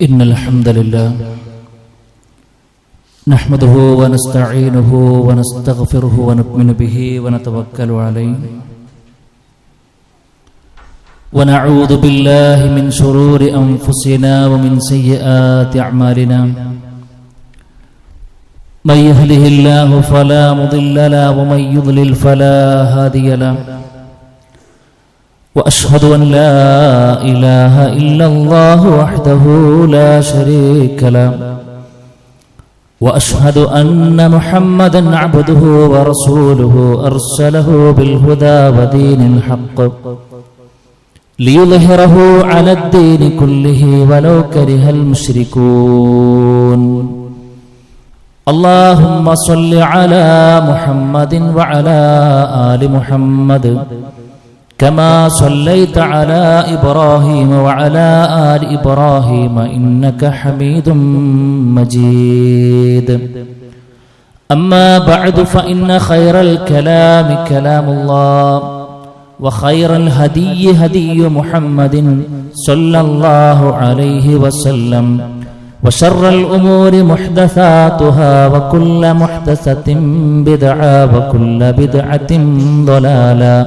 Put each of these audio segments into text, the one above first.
إن الحمد لله نحمده ونستعينه ونستغفره ونؤمن به ونتوكل عليه ونعوذ بالله من شرور أنفسنا ومن سيئات أعمالنا من يهده الله فلا مضل له ومن يضلل فلا هادي له وأشهد أن لا إله إلا الله وحده لا شريك له وأشهد أن محمدا عبده ورسوله أرسله بالهدى ودين الحق ليظهره على الدين كله ولو كره المشركون اللهم صل على محمد وعلى آل محمد كما صليت على إبراهيم وعلى آل إبراهيم إنك حميد مجيد أما بعد فإن خير الكلام كلام الله وخير الهدي هدي محمد صلى الله عليه وسلم وشر الأمور محدثاتها وكل محدثة بدعة وكل بدعة ضلالة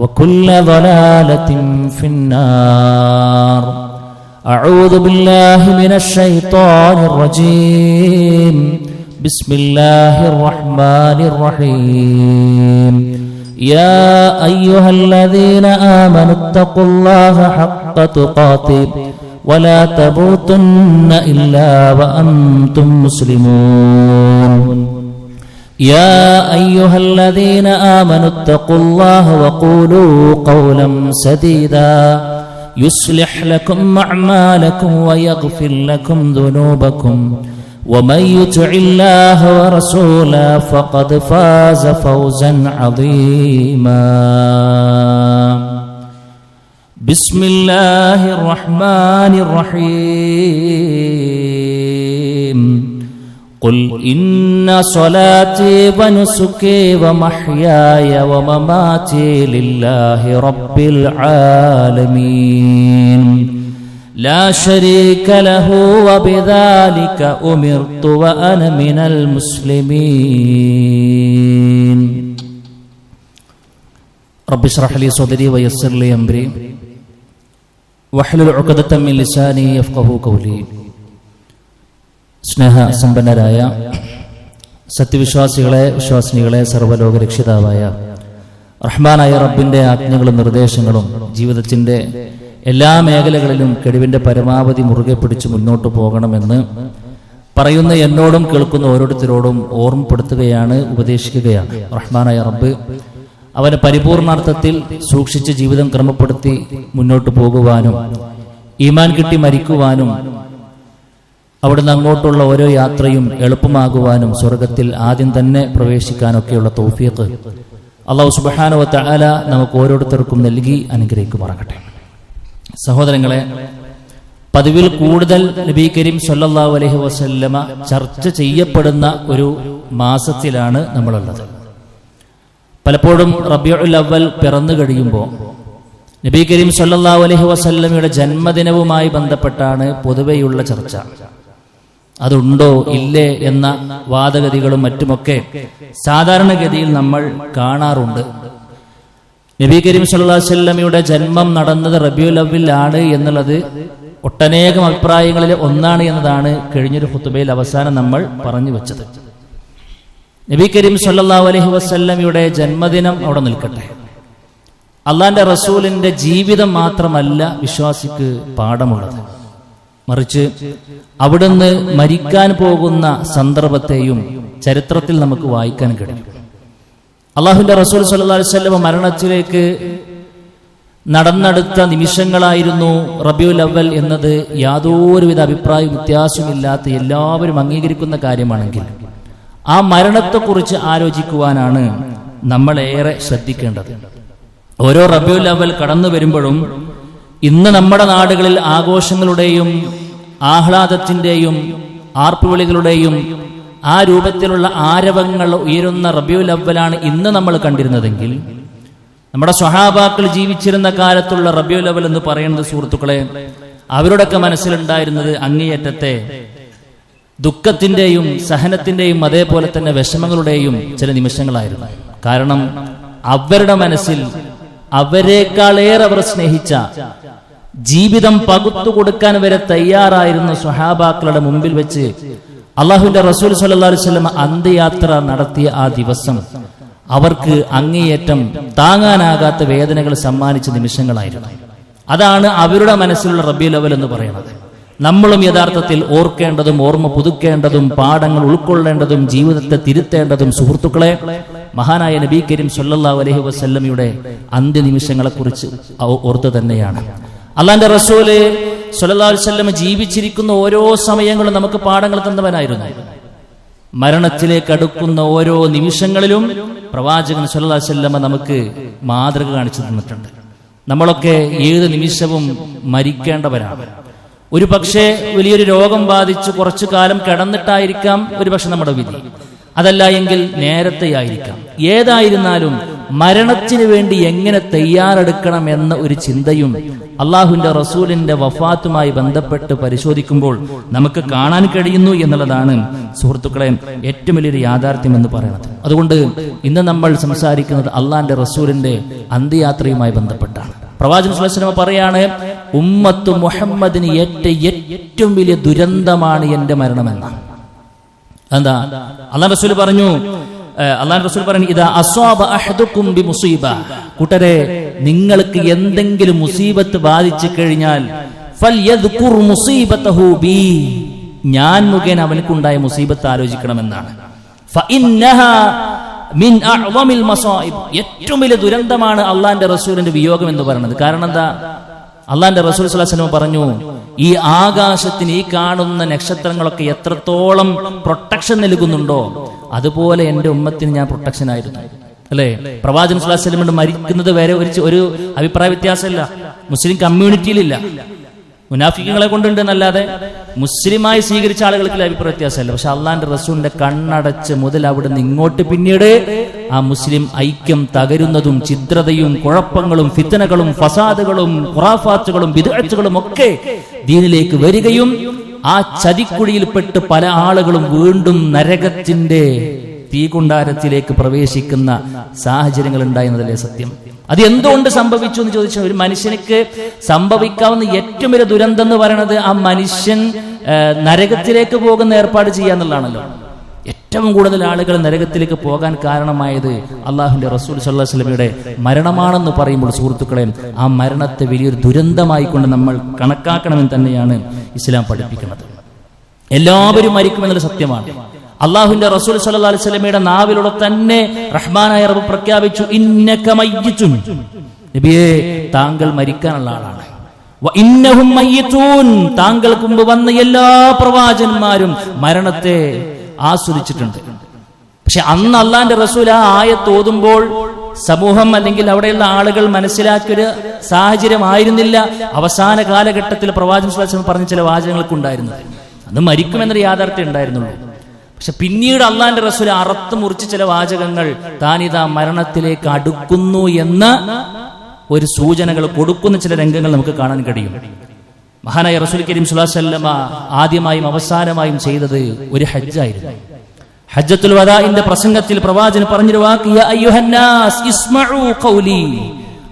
وكل ضلالة في النار أعوذ بالله من الشيطان الرجيم بسم الله الرحمن الرحيم يا أيها الذين آمنوا اتقوا الله حق تقاته ولا تموتن إلا وأنتم مسلمون يا أيها الذين آمنوا اتقوا الله وقولوا قولا سديدا يصلح لكم أعمالكم ويغفر لكم ذنوبكم ومن يطع الله ورسوله فقد فاز فوزا عظيما بسم الله الرحمن الرحيم قل إن صلاتي ونسكي ومحياي ومماتي لله رب العالمين لا شريك له وبذلك أمرت وأنا من المسلمين رب اشرح لي صدري ويسر لي أمري واحلل عقدة من لساني يفقهوا قولي സ്നേഹ സമ്പന്നരായ സത്യവിശ്വാസികളെ വിശ്വാസിനികളെ സർവ്വലോക രക്ഷിതാവായ റഹ്മാനായ റബ്ബിന്റെ ആജ്ഞകളും നിർദ്ദേശങ്ങളും ജീവിതത്തിന്റെ എല്ലാ മേഖലകളിലും കഴിവിന്റെ പരമാവധി മുറുകെ പിടിച്ച് മുന്നോട്ട് പോകണമെന്ന് പറയുന്ന എന്നോടും കേൾക്കുന്ന ഓരോരുത്തരോടും ഓർമ്മപ്പെടുത്തുകയാണ്, ഉപദേശിക്കുകയാണ്. റഹ്മാനായ റബ്ബ് അവനെ പരിപൂർണാർത്ഥത്തിൽ സൂക്ഷിച്ച് ജീവിതം ക്രമപ്പെടുത്തി മുന്നോട്ട് പോകുവാനും ഈമാൻ കിട്ടി മരിക്കുവാനും അവിടുന്ന് അങ്ങോട്ടുള്ള ഓരോ യാത്രയും എളുപ്പമാകുവാനും സ്വർഗത്തിൽ ആദ്യം തന്നെ പ്രവേശിക്കാനൊക്കെയുള്ള തൗഫീഖ് അല്ലാഹു സുബ്ഹാനഹു വ തആല നമുക്ക് ഓരോരുത്തർക്കും നൽകി അനുഗ്രഹിക്കുമാറാകട്ടെ. സഹോദരങ്ങളെ, പതിവിൽ കൂടുതൽ നബി കരീം സല്ലല്ലാഹു അലൈഹി വസല്ലമ ചർച്ച ചെയ്യപ്പെടുന്ന ഒരു മാസത്തിലാണ് നമ്മളുള്ളത്. പലപ്പോഴും റബീഉൽ അവ്വൽ പിറന്നു കഴിയുമ്പോൾ നബി കരീം സല്ലല്ലാഹു അലൈഹി വസല്ലമയുടെ ജന്മദിനവുമായി ബന്ധപ്പെട്ടാണ് പൊതുവെയുള്ള ചർച്ച. അതുണ്ടോ ഇല്ലേ എന്ന വാദഗതികളും മറ്റുമൊക്കെ സാധാരണഗതിയിൽ നമ്മൾ കാണാറുണ്ട്. നബി കരീം സല്ലല്ലാഹു അലൈഹി വസല്ലമയുടെ ജന്മം നടന്നത് റബീഉൽ അവ്വൽ ആണ് എന്നുള്ളത് ഒട്ടനേകം അഭിപ്രായങ്ങളിൽ ഒന്നാണ് എന്നതാണ് കഴിഞ്ഞൊരു ഖുതുബയിൽ അവസാനം നമ്മൾ പറഞ്ഞു വെച്ചത്. നബി കരീം സല്ലല്ലാഹു അലൈഹി വസല്ലമയുടെ ജന്മദിനം അവിടെ നിൽക്കട്ടെ. അള്ളാന്റെ റസൂലിന്റെ ജീവിതം മാത്രമല്ല വിശ്വാസിക്ക് പാഠമുള്ളത്, മറിച്ച് അവിടുന്ന് മരിക്കാൻ പോകുന്ന സന്ദർഭത്തെയും ചരിത്രത്തിൽ നമുക്ക് വായിക്കാൻ കഴിയും. അള്ളാഹുവിന്റെ റസൂൽ സല്ലല്ലാഹു അലൈഹി വസല്ലം മരണത്തിലേക്ക് നടന്നെടുത്ത നിമിഷങ്ങളായിരുന്നു റബീഉൽ അവ്വൽ എന്നത് യാതൊരുവിധ അഭിപ്രായ വ്യത്യാസമില്ലാത്ത എല്ലാവരും അംഗീകരിക്കുന്ന കാര്യമാണെങ്കിൽ ആ മരണത്തെക്കുറിച്ച് ആലോചിക്കുവാനാണ് നമ്മളേറെ ശ്രദ്ധിക്കേണ്ടത്. ഓരോ റബീഉൽ അവ്വൽ കടന്നു വരുമ്പോഴും ഇന്ന് നമ്മുടെ നാടുകളിൽ ആഘോഷങ്ങളുടെയും ആഹ്ലാദത്തിന്റെയും ആർപ്പുവിളികളുടെയും ആ രൂപത്തിലുള്ള ആരവങ്ങൾ ഉയരുന്ന റബീഉൽ അവ്വലാണ് ഇന്ന് നമ്മൾ കണ്ടിരുന്നതെങ്കിൽ നമ്മുടെ സ്വഹാബാക്കൾ ജീവിച്ചിരുന്ന കാലത്തുള്ള റബീഉൽ അവ്വൽ എന്ന് പറയുന്നത് സുഹൃത്തുക്കളെ അവരുടെയൊക്കെ മനസ്സിലുണ്ടായിരുന്നത് അങ്ങേയറ്റത്തെ ദുഃഖത്തിന്റെയും സഹനത്തിന്റെയും അതേപോലെ തന്നെ വിഷമങ്ങളുടെയും ചില നിമിഷങ്ങളായിരുന്നു. കാരണം അവരുടെ മനസ്സിൽ അവരെക്കാളേറെ അവർ സ്നേഹിച്ച, ജീവിതം പകുത്തു കൊടുക്കാൻ വരെ തയ്യാറായിരുന്ന സ്വഹാബാക്കളുടെ മുമ്പിൽ വെച്ച് അള്ളാഹുവിന്റെ റസൂൽ സ്വല്ലല്ലാഹു അലൈഹി വസല്ലം അന്ത്യയാത്ര നടത്തിയ ആ ദിവസം അവർക്ക് അങ്ങേയറ്റം താങ്ങാനാകാത്ത വേദനകൾ സമ്മാനിച്ച നിമിഷങ്ങളായിരുന്നു. അതാണ് അവരുടെ മനസ്സിലുള്ള റബീഉൽ അവ്വൽ എന്ന് പറയുന്നത്. നമ്മളും യഥാർത്ഥത്തിൽ ഓർക്കേണ്ടതും ഓർമ്മ പുതുക്കേണ്ടതും പാഠങ്ങൾ ഉൾക്കൊള്ളേണ്ടതും ജീവിതത്തെ തിരുത്തേണ്ടതും സുഹൃത്തുക്കളെ മഹാനായ നബി കരീം സ്വല്ലല്ലാഹു അലൈഹി വസല്ലമയുടെ അന്ത്യനിമിഷങ്ങളെ കുറിച്ച് ഓർത്ത് തന്നെയാണ്. അള്ളാന്റെ റസൂല് സ്വല്ലല്ലാഹു അലൈഹി വസല്ലം ജീവിച്ചിരിക്കുന്ന ഓരോ സമയങ്ങളും നമുക്ക് പാഠങ്ങൾ തന്നവനായിരുന്നു. മരണത്തിലേക്ക് അടുക്കുന്ന ഓരോ നിമിഷങ്ങളിലും പ്രവാചകൻ സ്വല്ലല്ലാഹു അലൈഹി വസല്ലം നമുക്ക് മാതൃക കാണിച്ചു തന്നിട്ടുണ്ട്. നമ്മളൊക്കെ ഏത് നിമിഷവും മരിക്കേണ്ടവരാണ്. ഒരു പക്ഷേ വലിയൊരു രോഗം ബാധിച്ച് കുറച്ചു കാലം കിടന്നിട്ടായിരിക്കാം ഒരു പക്ഷെ നമ്മുടെ വിധി, അതല്ല എങ്കിൽ നേരത്തെയായിരിക്കാം. ഏതായിരുന്നാലും മരണത്തിന് വേണ്ടി എങ്ങനെ തയ്യാറെടുക്കണം എന്ന ഒരു ചിന്തയും അള്ളാഹുവിന്റെ റസൂലിന്റെ വഫാത്തുമായി ബന്ധപ്പെട്ട് പരിശോധിക്കുമ്പോൾ നമുക്ക് കാണാൻ കഴിയുന്നു എന്നുള്ളതാണ് സുഹൃത്തുക്കളെ ഏറ്റവും വലിയൊരു യാഥാർത്ഥ്യം എന്ന് പറയുന്നത്. അതുകൊണ്ട് ഇന്ന് നമ്മൾ സംസാരിക്കുന്നത് അള്ളാഹിന്റെ റസൂലിന്റെ അന്ത്യയാത്രയുമായി ബന്ധപ്പെട്ടാണ്. പ്രവാചകൻ സ്വല്ലല്ലാഹു അലൈഹി വസല്ലം പറയാണ്, ഉമ്മത്ത് മുഹമ്മദിന് ഏറ്റവും വലിയ ദുരന്തമാണ് എന്റെ മരണമെന്നാണ്. എന്താ? അള്ളാഹു റസൂൽ പറഞ്ഞു, ഇദാ അസ്വാബ അഹദുക്കും ബിമുസീബ, കൂട്ടരെ നിങ്ങൾക്ക് എന്തെങ്കിലും മുസീബത്ത് ബാധിച്ചു കഴിഞ്ഞാൽ ഫൽയദ്കുർ മുസീബതഹു ബി, ഞാൻ മുഖേന അവനക്കുണ്ടായ മുസീബത്ത് ആലോചിക്കണമെന്നാണ്. ഫഇന്നഹാ മിൻ അഅ്ളമിൽ മസായിബ്, ഏറ്റവും വലിയ ദുരന്തമാണ് അള്ളാന്റെ റസൂലിന്റെ വിയോഗം എന്ന് പറയുന്നത്. കാരണം എന്താ? അള്ളാന്റെ റസൂൽ സ്വല്ലല്ലാഹു അലൈഹി വസല്ലം പറഞ്ഞു, ഈ ആകാശത്തിന് ഈ കാണുന്ന നക്ഷത്രങ്ങളൊക്കെ എത്രത്തോളം പ്രൊട്ടക്ഷൻ നൽകുന്നുണ്ടോ അതുപോലെ എന്റെ ഉമ്മത്തിന് ഞാൻ പ്രൊട്ടക്ഷൻ ആയിരുന്നു. അല്ലെ? പ്രവാചകൻ സ്വല്ലല്ലാഹു അലൈഹി വസല്ലം മരിക്കുന്നത് വരെ ഒരു അഭിപ്രായ വ്യത്യാസമില്ല മുസ്ലിം കമ്മ്യൂണിറ്റിയിലില്ല. മുനാഫിക്കുകളെ കൊണ്ടുണ്ട് എന്നല്ലാതെ മുസ്ലിമായി സ്വീകരിച്ച ആളുകൾക്ക് അഭിപ്രായ വ്യത്യാസമല്ല. പക്ഷെ അള്ളാന്റെ റസൂലിന്റെ കണ്ണടച്ച് മുതൽ അവിടുന്ന് ഇങ്ങോട്ട് പിന്നീട് ആ മുസ്ലിം ഐക്യം തകരുന്നതും ചിദ്രതയും കുഴപ്പങ്ങളും ഫിത്നകളും ഫസാദുകളും ഖുറാഫാത്തുകളും ബിദ്അത്തുകളും ഒക്കെ ദീനിലേക്ക് വരികയും ആ ചതിക്കുഴിയിൽപ്പെട്ട് പല ആളുകളും വീണ്ടും നരകത്തിന്റെ തീകുണ്ടാരത്തിലേക്ക് പ്രവേശിക്കുന്ന സാഹചര്യങ്ങൾ ഉണ്ടായിരുന്നതല്ലേ സത്യം. അത് എന്തുകൊണ്ട് സംഭവിച്ചു എന്ന് ചോദിച്ചാൽ, ഒരു മനുഷ്യനിക്ക് സംഭവിക്കാവുന്ന ഏറ്റവും വലിയ ദുരന്തം എന്ന് പറയുന്നത് ആ മനുഷ്യൻ നരകത്തിലേക്ക് പോകുന്ന ഏർപ്പാട് ചെയ്യാന്നുള്ളതാണല്ലോ. ഏറ്റവും കൂടുതൽ ആളുകൾ നരകത്തിലേക്ക് പോകാൻ കാരണമായത് അള്ളാഹുവിന്റെ റസൂൽ സ്വല്ലല്ലാഹു അലൈഹി വസല്ലമയുടെ മരണമാണെന്ന് പറയുമ്പോൾ സുഹൃത്തുക്കളെ, ആ മരണത്തെ വലിയൊരു ദുരന്തമായി കൊണ്ട് നമ്മൾ കണക്കാക്കണമെന്ന് തന്നെയാണ് ഇസ്ലാം പഠിപ്പിക്കുന്നത്. എല്ലാവരും മരിക്കുമെന്നുള്ള സത്യമാണ്. അള്ളാഹുവിന്റെ റസൂൽ സ്വല്ലല്ലാഹു അലൈഹി വസല്ലമയുടെ നാവിലൂടെ തന്നെ റഹ്മാനായ റബ്ബ് പ്രഖ്യാപിച്ചു, ഇന്നക മയ്യിതുൻ, നബിയേ താങ്കൾ മരിക്കാനുള്ള ആളാണ്. വ ഇന്നഹും മയ്യിതൂൻ, താങ്കൾക്ക് മുമ്പ് വന്ന എല്ലാ പ്രവാചകന്മാരും മരണത്തെ ആസ്വദിച്ചിട്ടുണ്ട്. പക്ഷെ അന്ന് അള്ളാഹിന്റെ റസൂൽ ആ ആയത്ത് ഓതുമ്പോൾ സമൂഹം അല്ലെങ്കിൽ അവിടെയുള്ള ആളുകൾ മനസ്സിലാക്കിയൊരു സാഹചര്യമായിരുന്നില്ല അവസാന കാലഘട്ടത്തിൽ പ്രവാചകൻ സ്വല്ലല്ലാഹു അലൈഹി വസല്ലം പറഞ്ഞ ചില വാചകങ്ങൾക്ക് ഉണ്ടായിരുന്നത്. അന്ന് മരിക്കുമെന്നൊരു യാഥാർത്ഥ്യം ഉണ്ടായിരുന്നുള്ളൂ. പക്ഷെ പിന്നീട് അള്ളാഹിന്റെ റസൂൽ അറുത്ത് മുറിച്ച് ചില വാചകങ്ങൾ താനിതാ മരണത്തിലേക്ക് അടുക്കുന്നു എന്ന ഒരു സൂചനകൾ കൊടുക്കുന്ന ചില രംഗങ്ങൾ നമുക്ക് കാണാൻ കഴിയും. മഹാനായ റസൂൽ കരീം സ്വല്ലല്ലാഹു അലൈഹി വസല്ലം ആദ്യമായും അവസാനമായും ചെയ്തത് ഒരു ഹജ്ജായിരുന്നു. ഹജ്ജത്തുൽ വദാഇന്റെ പ്രസംഗത്തിൽ പ്രവാചകൻ പറഞ്ഞൊരു വാക്ക്, യാ അയ്യുഹന്നാസ് ഇസ്മഉ ഖൗലി,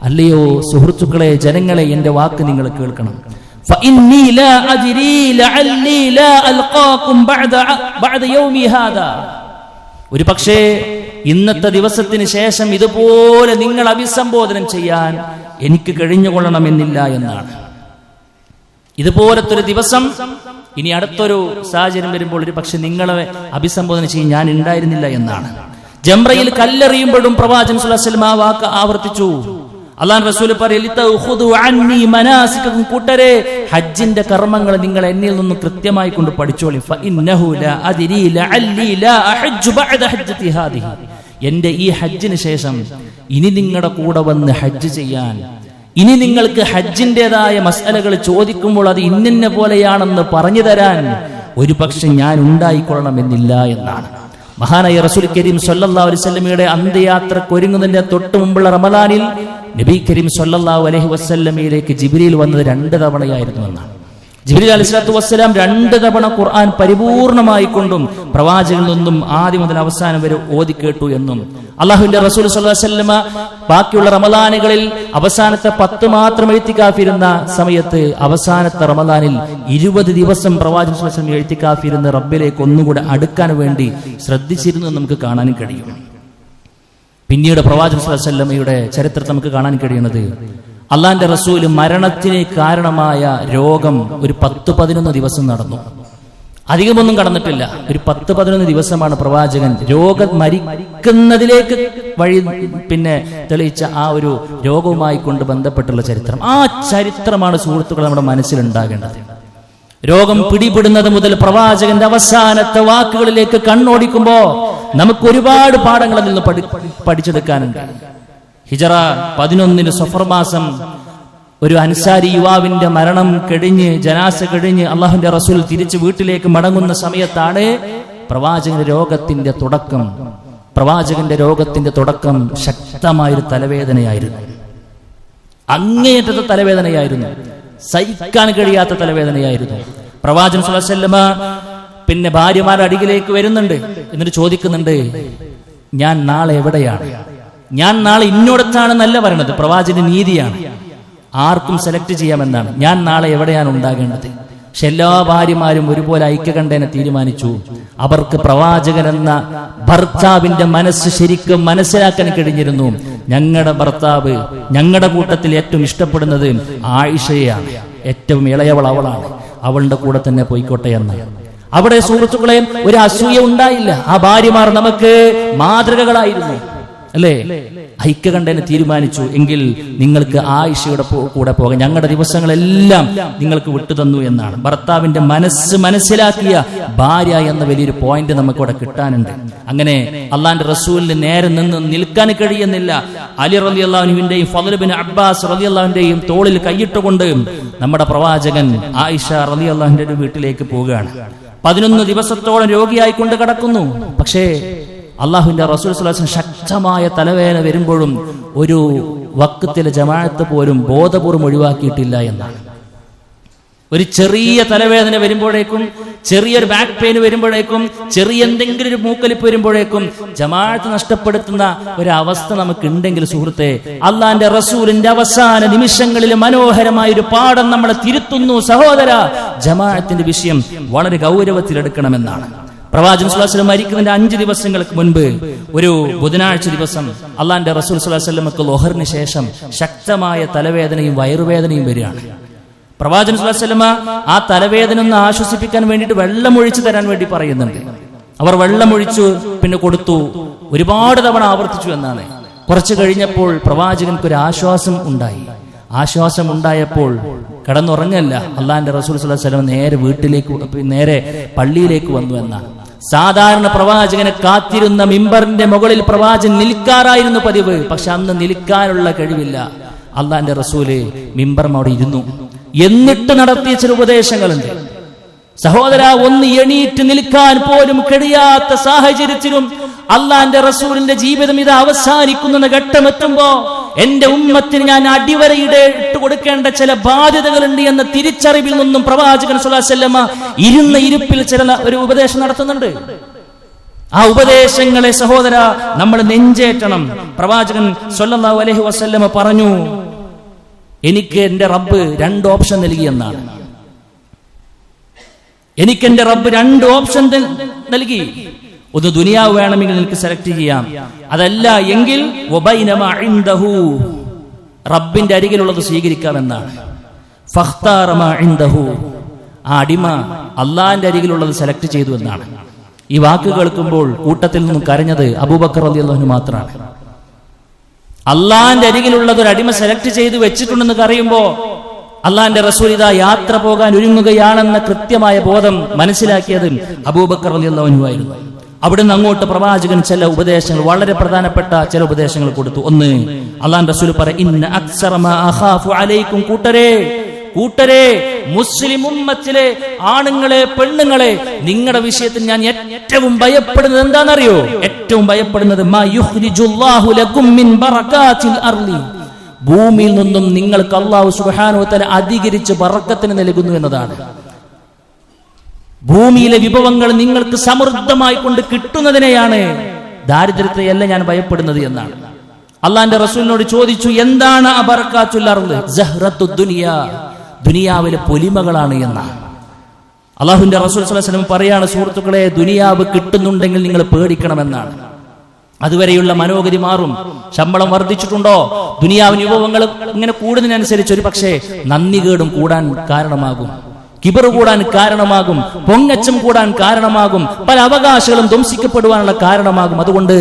അല്ലയോ സുഹൃത്തുക്കളെ, ജനങ്ങളെ, എന്റെ വാക്ക് നിങ്ങൾ കേൾക്കണം. فإني لا أدري لعلي لا ألقاكم بعد يومي هذا, ഒരു പക്ഷേ ഇന്നത്തെ ദിവസത്തിന് ശേഷം ഇതുപോലെ നിങ്ങൾ അഭിസംബോധനം ചെയ്യാൻ എനിക്ക് കഴിഞ്ഞുകൊള്ളണമെന്നില്ല എന്നാണ്. ഇതുപോലത്തെ ഒരു ദിവസം ഇനി അടുത്തൊരു സാഹചര്യം വരുമ്പോൾ ഒരു പക്ഷെ നിങ്ങളെ അഭിസംബോധന ചെയ്യാൻ ഞാൻ ഉണ്ടായിരുന്നില്ല എന്നാണ്. ജംറയിൽ കല്ലെറിയുമ്പോഴും പ്രവാചകൻ സ്വല്ലല്ലാഹു അലൈഹി വസല്ലം ആ വാക്ക് ആവർത്തിച്ചു. അല്ലാഹു റസൂൽ പറയും, കൂട്ടരെ, ഹജ്ജിന്റെ കർമ്മങ്ങൾ നിങ്ങൾ എന്നിൽ നിന്നും കൃത്യമായി കൊണ്ട് പഠിച്ചോളി. എന്റെ ഈ ഹജ്ജിന് ശേഷം ഇനി നിങ്ങളുടെ കൂടെ വന്ന് ഹജ്ജ് ചെയ്യാൻ, ഇനി നിങ്ങൾക്ക് ഹജ്ജിൻ്റെതായ മസ്അലകൾ ചോദിക്കുമ്പോൾ അത് ഇന്ന പോലെയാണെന്ന് പറഞ്ഞു തരാൻ ഒരു പക്ഷെ ഞാൻ ഉണ്ടായിക്കൊള്ളണമെന്നില്ല എന്നാണ്. മഹാനായ റസൂൽ കരീം സ്വല്ലല്ലാഹു അലൈഹി വസല്ലമയുടെ അന്ത്യയാത്രക്ക് ഒരുങ്ങുന്നതിന്റെ തൊട്ട് മുമ്പുള്ള റമദാനിൽ നബി കരീം സ്വല്ലല്ലാഹു അലൈഹി വസല്ലമയിലേക്ക് ജിബ്രീൽ വന്നത് 2 തവണയായിരുന്നു എന്നാണ്. ജിബ്രീൽ അലൈഹിസ്സലാത്തു വസ്സലാം 2 തവണ ഖുർആൻ പരിപൂർണമായി കൊണ്ടും പ്രവാചകനിൽ നിന്നും ആദ്യം മുതൽ അവസാനം വരെ ഓതി കേട്ടു എന്നും അള്ളാഹുവിന്റെ റസൂൽ സ്വല്ലല്ലാഹു അലൈഹി വസല്ലമ ബാക്കിയുള്ള റമദാനുകളിൽ അവസാനത്തെ 10 മാത്രം എഴുത്തിക്കാഫിരുന്ന സമയത്ത് അവസാനത്തെ റമദാനിൽ 20 ദിവസം പ്രവാചകൻ സ്വല്ലല്ലാഹു അലൈഹി വസല്ലം എഴുത്തിക്കാഫിരുന്ന് റബ്ബിലേക്ക് ഒന്നുകൂടെ അടുക്കാൻ വേണ്ടി ശ്രദ്ധിച്ചിരുന്നു എന്ന് നമുക്ക് കാണാനും കഴിയും. പിന്നീട് പ്രവാചകൻ സ്വല്ലല്ലാഹു അലൈഹി വസല്ലമയുടെ ചരിത്രത്തിൽ നമുക്ക് കാണാൻ കഴിയുന്നത് അള്ളാന്റെ റസൂല് മരണത്തിന് കാരണമായ രോഗം ഒരു 10-11 ദിവസം നടന്നു. അധികമൊന്നും കടന്നിട്ടില്ല. ഒരു 10-11 ദിവസമാണ് പ്രവാചകൻ രോഗം മരിക്കുന്നതിലേക്ക് വഴി തെളിയിച്ച ആ ഒരു രോഗവുമായി കൊണ്ട് ബന്ധപ്പെട്ടുള്ള ചരിത്രം. ആ ചരിത്രമാണ് സുഹൃത്തുക്കൾ നമ്മുടെ മനസ്സിലുണ്ടാകേണ്ടത്. രോഗം പിടിപെടുന്നത് മുതൽ പ്രവാചകന്റെ അവസാനത്തെ വാക്കുകളിലേക്ക് കണ്ണോടിക്കുമ്പോ നമുക്ക് ഒരുപാട് പാഠങ്ങൾ അതിൽ നിന്ന് പഠിച്ചെടുക്കാനുണ്ട്. ഹിജറ 11 സഫർ മാസം ഒരു അൻസാരി യുവാവിന്റെ മരണം കഴിഞ്ഞ് ജനാസ കഴിഞ്ഞ് അള്ളാഹുവിന്റെ റസൂൽ തിരിച്ച് വീട്ടിലേക്ക് മടങ്ങുന്ന സമയത്താണ് പ്രവാചകന്റെ രോഗത്തിന്റെ തുടക്കം ശക്തമായൊരു തലവേദനയായിരുന്നു. അങ്ങേയറ്റത്തെ തലവേദനയായിരുന്നു. സഹിക്കാൻ കഴിയാത്ത തലവേദനയായിരുന്നു. പ്രവാചകൻ സ്വല്ലല്ലാഹു അലൈഹി വസല്ലമ ഭാര്യമാരുടെ അടികിലേക്ക് വരുന്നുണ്ട്. എന്നിട്ട് ചോദിക്കുന്നുണ്ട്, ഞാൻ നാളെ എവിടെയാണ്? ഞാൻ നാളെ ഇന്നോടത്താണെന്നല്ല പറയണത്, പ്രവാചകന്റെ നീതിയാണ്. ആർക്കും സെലക്ട് ചെയ്യാമെന്നാണ്. ഞാൻ നാളെ എവിടെയാണ് ഉണ്ടാകേണ്ടത്? പക്ഷെ എല്ലാ ഭാര്യമാരും ഒരുപോലെ ഐക്യകണ്ഠേന തീരുമാനിച്ചു. അവർക്ക് പ്രവാചകൻ എന്ന ഭർത്താവിന്റെ മനസ്സ് ശരിക്കും മനസ്സിലാക്കാൻ കഴിഞ്ഞിരുന്നു. ഞങ്ങളുടെ ഭർത്താവ് ഞങ്ങളുടെ കൂട്ടത്തിൽ ഏറ്റവും ഇഷ്ടപ്പെടുന്നത് ആയിഷയാണ്, ഏറ്റവും ഇളയവൾ അവളാണ്, അവളുടെ കൂടെ തന്നെ പോയിക്കോട്ടെ എന്ന്. അവിടെ സുഹൃത്തുക്കളെ ഒരു അസൂയ ഉണ്ടായില്ല. ആ ഭാര്യമാർ നമുക്ക് മാതൃകകളായിരുന്നു, അല്ലേ? ഐക്യകണ്ഠേന തീരുമാനിച്ചു, എങ്കിൽ നിങ്ങൾക്ക് ആയിഷയുടെ കൂടെ പോകാം, ഞങ്ങളുടെ ദിവസങ്ങളെല്ലാം നിങ്ങൾക്ക് വിട്ടുതന്നു എന്നാണ്. ഭർത്താവിന്റെ മനസ്സ് മനസ്സിലാക്കിയ ഭാര്യ എന്ന വലിയൊരു പോയിന്റ് നമുക്കിവിടെ കിട്ടാനുണ്ട്. അങ്ങനെ അള്ളാന്റെ റസൂലിന് നേരെ നിന്ന് നിൽക്കാൻ കഴിയുന്നില്ല. അലി റളിയല്ലാഹു അൻഹുവിന്റെയും ഫളൽ ഇബ്നു അബ്ബാസ് റളിയല്ലാഹു അൻഹുവിന്റെയും തോളിൽ കൈയിട്ടുകൊണ്ട് നമ്മുടെ പ്രവാചകൻ ആയിഷ റളിയല്ലാഹു അൻഹയുടെ വീട്ടിലേക്ക് പോവുകയാണ്. 11 ദിവസത്തോളം രോഗിയായിക്കൊണ്ട് കിടക്കുന്നു. പക്ഷേ അള്ളാഹുവിന്റെ റസൂൽ സ്വല്ലല്ലാഹു അലൈഹി വസല്ലം ശക്തമായ തലവേദന വരുമ്പോഴും ഒരു വഖത്തിലെ ജമാഅത്ത് പോലും ബോധപൂർവ്വം ഒഴിവാക്കിയിട്ടില്ല എന്നാണ്. ഒരു ചെറിയ തലവേദന വരുമ്പോഴേക്കും, ചെറിയൊരു ബാക്ക് പെയിൻ വരുമ്പോഴേക്കും, ചെറിയ എന്തെങ്കിലും ഒരു മൂക്കലിപ്പ് വരുമ്പോഴേക്കും ജമാഅത്ത് നഷ്ടപ്പെടുത്തുന്ന ഒരു അവസ്ഥ നമുക്ക് ഉണ്ടെങ്കിൽ സുഹൃത്തെ, അള്ളാന്റെ റസൂലിന്റെ അവസാന നിമിഷങ്ങളിൽ മനോഹരമായ ഒരു പാഠം നമ്മളെ തിരുത്തുന്നു. സഹോദര, ജമാഅത്തിന്റെ വിഷയം വളരെ ഗൗരവത്തിലെടുക്കണമെന്നാണ്. പ്രവാചകൻ സ്വല്ലല്ലാഹു അലൈഹി വസല്ലം മരിക്കുന്നതിന്റെ 5 ദിവസങ്ങൾക്ക് മുൻപ് ഒരു ബുധനാഴ്ച ദിവസം അള്ളാന്റെ റസൂൽ സ്വല്ലല്ലാഹു അലൈഹി വസല്ലമക്ക് ളുഹറിന് ശേഷം ശക്തമായ തലവേദനയും വയറുവേദനയും വരികയാണ്. പ്രവാചകൻ സ്വല്ലല്ലാഹു അലൈഹി വസല്ലമ ആ തലവേദന ഒന്ന് ആശ്വസിപ്പിക്കാൻ വേണ്ടിയിട്ട് വെള്ളമൊഴിച്ചു തരാൻ വേണ്ടി പറയുന്നുണ്ട്. അവർ വെള്ളമൊഴിച്ചു കൊടുത്തു. ഒരുപാട് തവണ ആവർത്തിച്ചു എന്നാണ്. കുറച്ചു കഴിഞ്ഞപ്പോൾ പ്രവാചകൻക്ക് ഒരു ആശ്വാസം ഉണ്ടായി. ആശ്വാസം ഉണ്ടായപ്പോൾ കിടന്നുറങ്ങല്ല, അള്ളാന്റെ റസൂൽ സ്വല്ലല്ലാഹു അലൈഹി വസല്ലം നേരെ പള്ളിയിലേക്ക് വന്നു എന്നാണ്. സാധാരണ പ്രവാചകനെ കാത്തിരുന്ന മിമ്പറിന്റെ മുകളിൽ പ്രവാചകൻ നിൽക്കാറായിരുന്നു പതിവ്. പക്ഷെ അന്ന് നിൽക്കാനുള്ള കഴിവില്ല. അള്ളാന്റെ റസൂല് മിമ്പറും അവിടെ ഇരുന്നു. എന്നിട്ട് നടത്തിയ ചില ഉപദേശങ്ങളുണ്ട്. സഹോദര, ഒന്ന് എണീറ്റ് നിൽക്കാൻ പോലും കഴിയാത്ത സാഹചര്യത്തിലും അള്ളാന്റെ റസൂലിന്റെ ജീവിതം ഇത് അവസാനിക്കുന്ന ഘട്ടമെത്തുമ്പോ എന്റെ ഉമ്മത്തിന് ഞാൻ അടിവരയിടെ ഇട്ട് കൊടുക്കേണ്ട ചില ബാധ്യതകളുണ്ട് എന്ന തിരിച്ചറിവിൽ നിന്നും പ്രവാചകൻ സ്വല്ലല്ലാഹു അലൈഹി വസല്ലമ ഇരുന്ന ഇരുപ്പിൽ ഒരു ഉപദേശം നടത്തുന്നുണ്ട്. ആ ഉപദേശങ്ങളെ സഹോദര നമ്മൾ നെഞ്ചേറ്റണം. പ്രവാചകൻ സ്വല്ലല്ലാഹു അലൈഹി വസല്ലമ പറഞ്ഞു, എനിക്ക് എന്റെ റബ്ബ് 2 ഓപ്ഷൻ നൽകിയെന്നാണ്. എനിക്ക് എന്റെ റബ്ബ് 2 ഓപ്ഷൻ നൽകി. ഒന്ന് ദുനിയാവ് വേണമെങ്കിൽ നിനക്ക് സെലക്ട് ചെയ്യാം, അതല്ല എങ്കിൽ റബ്ബിന്റെ അരികിലുള്ളത് സ്വീകരിക്കാമെന്നാണ്. ആ അടിമ അള്ളാന്റെ അരികിലുള്ളത് സെലക്ട് ചെയ്തു എന്നാണ്. ഈ വാക്ക് കേൾക്കുമ്പോൾ കൂട്ടത്തിൽ നിന്നും കരഞ്ഞത് അബൂബക്കർ റളിയല്ലാഹു അൻഹു മാത്രമാണ്. അള്ളാന്റെ അരികിലുള്ളത് ഒരു അടിമ സെലക്ട് ചെയ്ത് വെച്ചിട്ടുണ്ടെന്ന് അറിയുമ്പോ അള്ളാന്റെ റസൂൽ ഇതാ യാത്ര പോകാൻ ഒരുങ്ങുകയാണെന്ന കൃത്യമായ ബോധം മനസ്സിലാക്കിയത് അബൂബക്കർ റളിയല്ലാഹു അൻഹു ആയിരുന്നു. അവിടുന്ന് അങ്ങോട്ട് പ്രവാചകൻ ചില ഉപദേശങ്ങൾ, വളരെ പ്രധാനപ്പെട്ട ചില ഉപദേശങ്ങൾ കൊടുത്തു. ഒന്ന്, അള്ളാന്റെ റസൂൽ ഇന്ന അക്സറ മാ അഖാഫു അലൈക്കും, കൂട്ടരെ മുസ്ലിം ഉമ്മത്തിലെ ആണുങ്ങളെ പെണ്ണുങ്ങളെ നിങ്ങളുടെ വിഷയത്തിൽ ഞാൻ ഏറ്റവും ഭയപ്പെടുന്നത് എന്താണെന്നറിയോ? ഏറ്റവും ഭയപ്പെടുന്നത് മാ യുഖ്രിജുല്ലാഹു ലക്കും മിൻ ബറകാത്തിൽ അർളി, ഭൂമിയിൽ നിന്നും നിങ്ങൾക്ക് അല്ലാഹു സുബ്ഹാനഹു വ തആല അധികരിച്ച് ബറക്കത്തിന് നൽകുന്നു എന്നതാണ്. ഭൂമിയിലെ വിഭവങ്ങൾ നിങ്ങൾക്ക് സമൃദ്ധമായി കൊണ്ട് കിട്ടുന്നതിനെയാണ്, ദാരിദ്ര്യത്തെയല്ല ഞാൻ ഭയപ്പെടുന്നത് എന്നാണ്. അള്ളാന്റെ റസൂലിനോട് ചോദിച്ചു, എന്താണ് അബറകാത്തുൽ അർള്? സഹ്റത്തുദ് ദുനിയാ, ദുനിയാവിലെ പൊലിമകളാണ് എന്നാണ്. അള്ളാഹുവിന്റെ റസൂൽ സ്വല്ലല്ലാഹു അലൈഹി വസല്ലം പറയാണ്, സുഹൃത്തുക്കളെ, ദുനിയാവ് കിട്ടുന്നുണ്ടെങ്കിൽ നിങ്ങൾ പേടിക്കണമെന്നാണ്. അതുവരെയുള്ള മനോഗതി മാറും. ശമ്പളം വർദ്ധിച്ചിട്ടുണ്ടോ? ദുനിയാവിന് വിഭവങ്ങൾ ഇങ്ങനെ കൂടുന്നതിനനുസരിച്ച് ഒരു പക്ഷേ നന്ദികേടും കൂടാൻ കാരണമാകും, കിബർ കൂടാൻ കാരണമാകും, പൊങ്ങച്ചം കൂടാൻ കാരണമാകും, പല അവകാശങ്ങളും ധ്വംസിക്കപ്പെടുവാനുള്ള കാരണമാകും. അതുകൊണ്ട്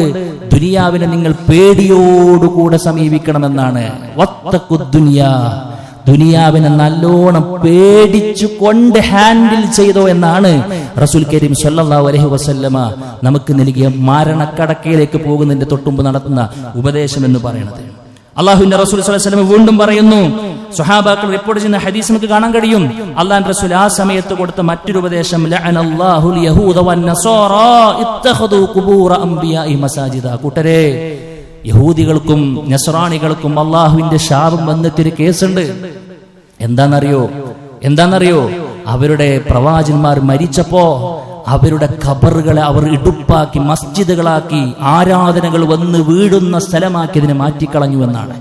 ദുനിയാവിനെ നിങ്ങൾ പേടിയോടുകൂടെ സമീപിക്കണമെന്നാണ്. വത്തഖുദ് ദുനിയാ, ദുനിയാവിനെ നല്ലോണം പേടിച്ചു കൊണ്ട് ഹാൻഡിൽ ചെയ്തോ എന്നാണ് റസൂൽ കരീം സല്ലല്ലാഹു അലൈഹി വസല്ലമ നമുക്ക് നൽകിയ മരണക്കടക്കയിലേക്ക് പോകുന്നതിന്റെ തൊട്ടുമ്പ് നടത്തുന്ന ഉപദേശം എന്ന് പറയുന്നത്. അള്ളാഹുവിന്റെ റസൂൽ സ്വല്ലല്ലാഹു അലൈഹി വസല്ലം വീണ്ടും പറയുന്നു, സ്വഹാബാക്കൾ റിപ്പോർട്ട് ചെയ്യുന്ന ഹദീസ് നമുക്ക് കാണാൻ കഴിയും. അള്ളാഹുവിന്റെ റസൂൽ ആ സമയത്ത് കൊടുത്ത മറ്റൊരു ഉപദേശം, ലഅനല്ലാഹുൽ യഹൂദ വന്നസാറാ ഇത്തഖദു ഖുബൂറ അംബിയാഇ മസാജിദ. കൂട്ടരെ, യഹൂദികൾക്കും നസ്രാണികൾക്കും അള്ളാഹുവിന്റെ ശാപം വന്നിട്ടൊരു കേസുണ്ട്. എന്താണെന്നറിയോ? അവരുടെ പ്രവാചകന്മാർ മരിച്ചപ്പോ അവരുടെ ഖബറുകളെ അവർ ഇടുപ്പാക്കി മസ്ജിദുകളാക്കി ആരാധനകൾ വന്ന് വീടുന്ന സ്ഥലമാക്കി അതിനെ മാറ്റിക്കളഞ്ഞു എന്നാണ്.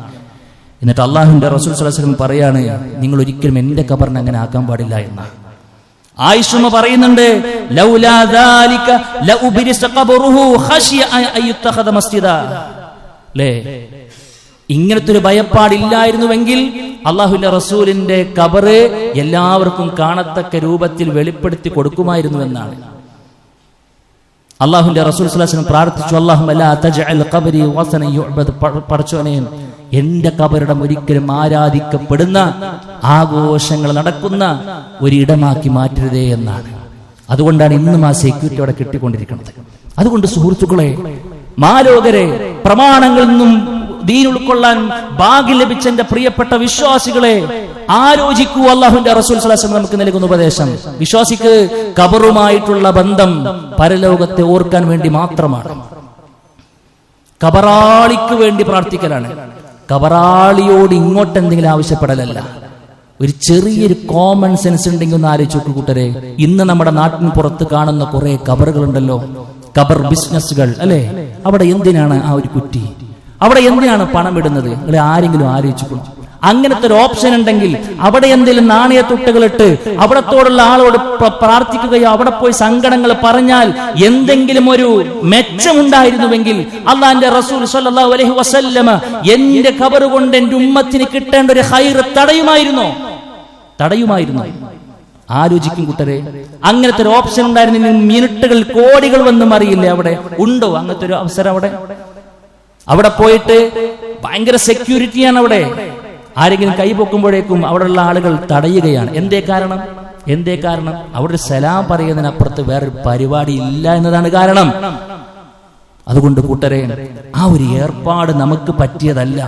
എന്നിട്ട് അള്ളാഹുവിന്റെ റസൂൽ സ്വല്ലല്ലാഹു അലൈഹി വസല്ലം പറയാണ്, നിങ്ങൾ ഒരിക്കലും എന്റെ ഖബറിനെ അങ്ങനെ ആക്കാൻ പാടില്ല എന്നാണ്. ആയിഷ പറയുന്നുണ്ട്, ലൗലാ ദാലിക ലഉബ്രിസ ഖബറുഹു ഖശിയ അയ്യുത്തഖദ മസ്ജിദാ. അല്ലേ, ഇങ്ങനത്തെ ഒരു ഭയപ്പാടില്ലായിരുന്നുവെങ്കിൽ അള്ളാഹുവിന്റെ റസൂലിന്റെ ഖബറ് എല്ലാവർക്കും കാണത്തക്ക രൂപത്തിൽ വെളിപ്പെടുത്തി കൊടുക്കുമായിരുന്നു എന്നാണ്. അള്ളാഹുവിന്റെ റസൂൽ സ്വല്ലല്ലാഹു അലൈഹി വസല്ലം പ്രാർത്ഥിച്ചു, അല്ലാഹുമ്മ ലാ തജ്അൽ ഖബരി വസനൻ യുഅബദ്. പടച്ചോനെ, എന്റെ ഖബറിടം ഒരിക്കലും ആരാധിക്കപ്പെടുന്ന ആഘോഷങ്ങൾ നടക്കുന്ന ഒരിടമാക്കി മാറ്റരുതേ എന്നാണ്. അതുകൊണ്ടാണ് ഇന്നും ആ സെക്യൂരിറ്റി അവിടെ കിട്ടിക്കൊണ്ടിരിക്കുന്നത്. അതുകൊണ്ട് സുഹൃത്തുക്കളെ, മാലോകരെ, പ്രമാണങ്ങളിൽ നിന്നും ദീൻ ഉൾക്കൊള്ളാൻ ഭാഗ്യം ലഭിച്ച എന്റെ പ്രിയപ്പെട്ട വിശ്വാസികളെ, ആലോചിക്കൂ. അല്ലാഹുവിന്റെ റസൂൽ സ്വല്ലല്ലാഹു അലൈഹി വസല്ലം നമുക്ക് നൽകുന്ന ഉപദേശം, വിശ്വാസിക്ക് ഖബറുമായിട്ടുള്ള ബന്ധം പരലോകത്തെ ഓർക്കാൻ വേണ്ടി മാത്രമാണ്. ഖബറാളിക്ക് വേണ്ടി പ്രാർത്ഥിക്കലാണ്, ഖബറാളിയോട് ഇങ്ങോട്ട് എന്തെങ്കിലും ആവശ്യപ്പെടലല്ല. ഒരു ചെറിയൊരു കോമൺ സെൻസ് ഉണ്ടെങ്കിൽ ഒന്ന് ആലോചിച്ച് നോക്കൂ കൂട്ടരെ. ഇന്ന് നമ്മുടെ നാട്ടിന് പുറത്ത് കാണുന്ന കുറെ ഖബറുകളുണ്ടല്ലോ, ഖബർ ബിസിനസ്സുകൾ, അല്ലെ? അവിടെ എന്തിനാണ് ആ ഒരു കുറ്റി? അവിടെ എന്തിനാണ് പണം ഇടുന്നത്? നിങ്ങൾ ആരെങ്കിലും ആലോചിച്ചു? അങ്ങനത്തെ ഒരു ഓപ്ഷൻ ഉണ്ടെങ്കിൽ അവിടെ എന്തെങ്കിലും നാണയത്തുട്ടുകളിട്ട് അവിടത്തോടുള്ള ആളോട് പ്രാർത്ഥിക്കുകയോ അവിടെ പോയി സങ്കടങ്ങൾ പറഞ്ഞാൽ എന്തെങ്കിലും ഒരു മെച്ചമുണ്ടായിരുന്നുവെങ്കിൽ അള്ളാന്റെ റസൂൽ സ്വല്ലല്ലാഹു അലൈഹി വസല്ലമ എന്റെ ഖബർ കൊണ്ട് എന്റെ ഉമ്മത്തിന് കിട്ടേണ്ട ഒരു ഖൈർ തടയുമായിരുന്നു. ആലോചിക്കും കൂട്ടരെ, അങ്ങനത്തെ ഒരു ഓപ്ഷൻ ഉണ്ടായിരുന്നെങ്കിൽ മിനിറ്റുകൾ കോടികൾ വന്നും അറിയില്ല. അവിടെ ഉണ്ടോ അങ്ങനത്തെ ഒരു അവസരം? അവിടെ പോയിട്ട് ഭയങ്കര സെക്യൂരിറ്റിയാണ്. അവിടെ ആരെങ്കിലും കൈപൊക്കുമ്പോഴേക്കും അവിടെയുള്ള ആളുകൾ തടയുകയാണ്. എന്തേ കാരണം? അവിടെ സലാം പറയുന്നതിനപ്പുറത്ത് വേറൊരു പരിപാടി ഇല്ല എന്നതാണ് കാരണം. അതുകൊണ്ട് കൂട്ടരെ, ആ ഒരു ഏർപ്പാട് നമുക്ക് പറ്റിയതല്ല.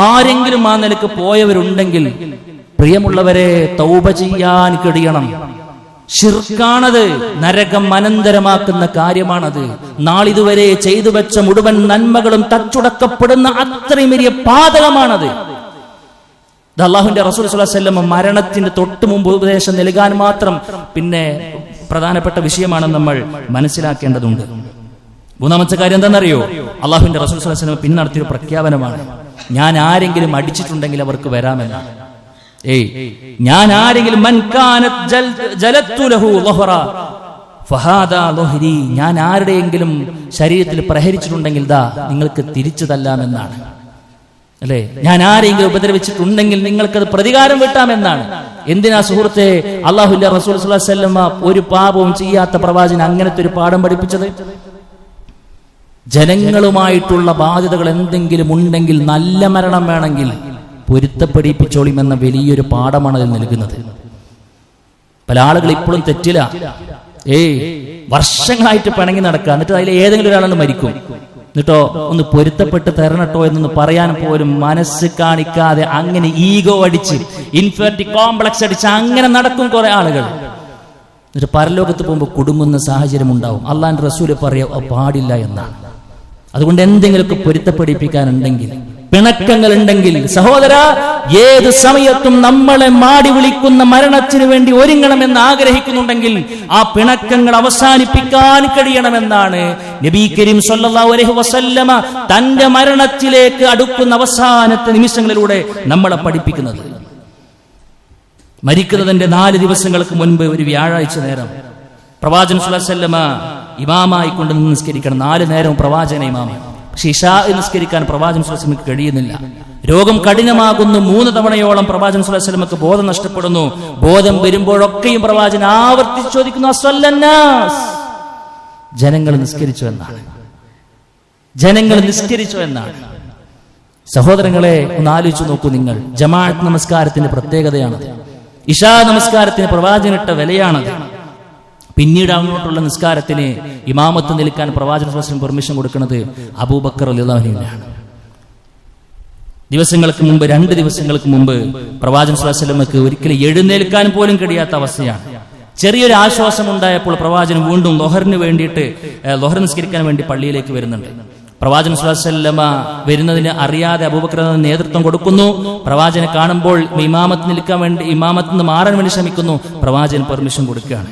ആരെങ്കിലും ആ നിലക്ക് പോയവരുണ്ടെങ്കിൽ പ്രിയമുള്ളവരെ, തൗബ ചെയ്യാൻ കഴിയണം. ശിർക്കാണത്, നരകം അനന്തരമാക്കുന്ന കാര്യമാണത്. നാളിതുവരെ ചെയ്തു വെച്ച മുഴുവൻ നന്മകളും തച്ചുടക്കപ്പെടുന്ന അത്രയും വലിയ പാതകമാണത്. അല്ലാഹുവിന്റെ റസൂൽ സ്വല്ലല്ലാഹു അലൈഹി വസല്ലം മരണത്തിന് തൊട്ട് മുമ്പ് ഉപദേശം നൽകാൻ മാത്രം പിന്നെ പ്രധാനപ്പെട്ട വിഷയമാണെന്ന് നമ്മൾ മനസ്സിലാക്കേണ്ടതുണ്ട്. മൂന്നാമത്തെ കാര്യം എന്താണെന്നറിയോ? അല്ലാഹുവിന്റെ റസൂൽ സ്വല്ലല്ലാഹു അലൈഹി വസല്ലം പിന്നെ നടത്തിയ പ്രഖ്യാപനമാണ്, ഞാൻ ആരെങ്കിലും അടിച്ചിട്ടുണ്ടെങ്കിൽ അവർക്ക് വരാമെന്നാണ്. ഞാൻ ആരെങ്കിലും ഞാൻ ആരുടെയെങ്കിലും ശരീരത്തിൽ പ്രഹരിച്ചിട്ടുണ്ടെങ്കിൽ നിങ്ങൾക്ക് തിരിച്ചു തല്ലാമെന്നാണ്. അല്ലെ, ഞാൻ ആരെങ്കിലും ഉപദ്രവിച്ചിട്ടുണ്ടെങ്കിൽ നിങ്ങൾക്കത് പ്രതികാരം വീട്ടാമെന്നാണ്. എന്തിനാ സുഹൃത്തെ അല്ലാഹുവിന്റെ റസൂൽ സ്വല്ലല്ലാഹു അലൈഹി വസല്ലം ഒരു പാപവും ചെയ്യാത്ത പ്രവാചകൻ അങ്ങനത്തെ ഒരു പാഠം പഠിപ്പിച്ചത്? ജനങ്ങളുമായിട്ടുള്ള ബാധ്യതകൾ എന്തെങ്കിലും ഉണ്ടെങ്കിൽ, നല്ല മരണം വേണമെങ്കിൽ പൊരുത്തപ്പെടിപ്പിച്ചോളിമെന്ന വലിയൊരു പാഠമാണ് അതിൽ നൽകുന്നത്. പല ആളുകൾ ഇപ്പോഴും തെറ്റില്ല. വർഷങ്ങളായിട്ട് പിണങ്ങി നടക്കുക, എന്നിട്ട് അതിൽ ഏതെങ്കിലും ഒരാളാണ് മരിക്കും, എന്നിട്ടോ ഒന്ന് പൊരുത്തപ്പെട്ട് തരണട്ടോ എന്നൊന്ന് പറയാൻ പോലും മനസ്സ് കാണിക്കാതെ അങ്ങനെ ഈഗോ അടിച്ച്, ഇൻഫീരിയോറിറ്റി കോംപ്ലക്സ് അടിച്ച് അങ്ങനെ നടക്കും കുറെ ആളുകൾ. എന്നിട്ട് പരലോകത്ത് പോകുമ്പോൾ കുടുങ്ങുന്ന സാഹചര്യം ഉണ്ടാവും. അള്ളാന്റെ റസൂല് പറയാ പാടില്ല എന്നാണ്. അതുകൊണ്ട് എന്തെങ്കിലുമൊക്കെ പൊരുത്തപ്പെടിപ്പിക്കാനുണ്ടെങ്കിൽ പിണക്കങ്ങൾ ഉണ്ടെങ്കിൽ സഹോദര, ഏത് സമയത്തും നമ്മളെ മാടി വിളിക്കുന്ന മരണത്തിനു വേണ്ടി ഒരുങ്ങണമെന്ന് ആഗ്രഹിക്കുന്നുണ്ടെങ്കിൽ ആ പിണക്കങ്ങൾ അവസാനിപ്പിക്കാൻ കഴിയണമെന്നാണ് നബി കരീം സല്ലല്ലാഹു അലൈഹി വസല്ലമ തന്റെ മരണത്തിലേക്ക് അടുക്കുന്ന അവസാനത്തെ നിമിഷങ്ങളിലൂടെ നമ്മളെ പഠിപ്പിക്കുന്നത്. മരിക്കുന്നതിന്റെ 4 ദിവസങ്ങൾക്ക് മുൻപ് ഒരു വ്യാഴാഴ്ച നേരം പ്രവാചകൻ സല്ലല്ലാഹു അലൈഹി വസല്ലമ ഇമാമായി കൊണ്ട് നിസ്കരിക്കണം. 4 നേരവും പ്രവാചകനെ ഇമാമ. പക്ഷെ ഇശാ നിസ്കരിക്കാൻ പ്രവാചകൻ സല്ലല്ലാഹു അലൈഹി വസല്ലമക്ക് കഴിയുന്നില്ല. രോഗം കഠിനമാകുന്നു. 3 തവണയോളം പ്രവാചകൻ സല്ലല്ലാഹു അലൈഹി വസല്ലമക്ക് ബോധം നഷ്ടപ്പെടുന്നു. ബോധം വരുമ്പോഴൊക്കെയും പ്രവാചകൻ ആവർത്തിച്ച് ചോദിക്കുന്നു, അസ്വല്ലന്നാസ്, ജനങ്ങൾ നിസ്കരിച്ചു എന്നാണ്. ജനങ്ങൾ നിസ്കരിച്ചു എന്നാണ്. സഹോദരങ്ങളെ, ഒന്ന് ആലോചിച്ചു നോക്കൂ നിങ്ങൾ. ജമാഅത്ത് നമസ്കാരത്തിന്റെ പ്രത്യേകതയാണത്. ഇശാ നമസ്കാരത്തിന് പ്രവാചകനിട്ട വിലയാണത്. പിന്നീട് അങ്ങോട്ടുള്ള നിസ്കാരത്തിന് ഇമാമത്ത് നിൽക്കാൻ പ്രവാചകൻ സല്ലല്ലാഹു അലൈഹി വസല്ലം പെർമിഷൻ കൊടുക്കുന്നത് അബൂബക്കർ റളിയല്ലാഹു അൻഹുവിനാണ്. ദിവസങ്ങൾക്ക് മുമ്പ്, 2 ദിവസങ്ങൾക്ക് മുമ്പ് പ്രവാചകൻ സല്ലല്ലാഹു അലൈഹി വസല്ലമക്ക് ഒരിക്കലും എഴുന്നേൽക്കാൻ പോലും കഴിയാത്ത അവസ്ഥയാണ്. ചെറിയൊരു ആശ്വാസം ഉണ്ടായപ്പോൾ പ്രവാചകൻ വീണ്ടും ലൊഹറിന് വേണ്ടിയിട്ട് ലൊഹർ നിസ്കരിക്കാൻ വേണ്ടി പള്ളിയിലേക്ക് വരുന്നുണ്ട്. പ്രവാചകൻ സല്ലല്ലാഹു അലൈഹി വസല്ലമ വരുന്നതിന് അറിയാതെ അബൂബക്കർ നേതൃത്വം കൊടുക്കുന്നു. പ്രവാചകനെ കാണുമ്പോൾ ഇമാമത്ത് നിൽക്കാൻ വേണ്ടി, ഇമാമത്ത് നിന്ന് മാറാൻ വേണ്ടി ശ്രമിക്കുന്നു. പ്രവാചകൻ പെർമിഷൻ കൊടുക്കുകയാണ്.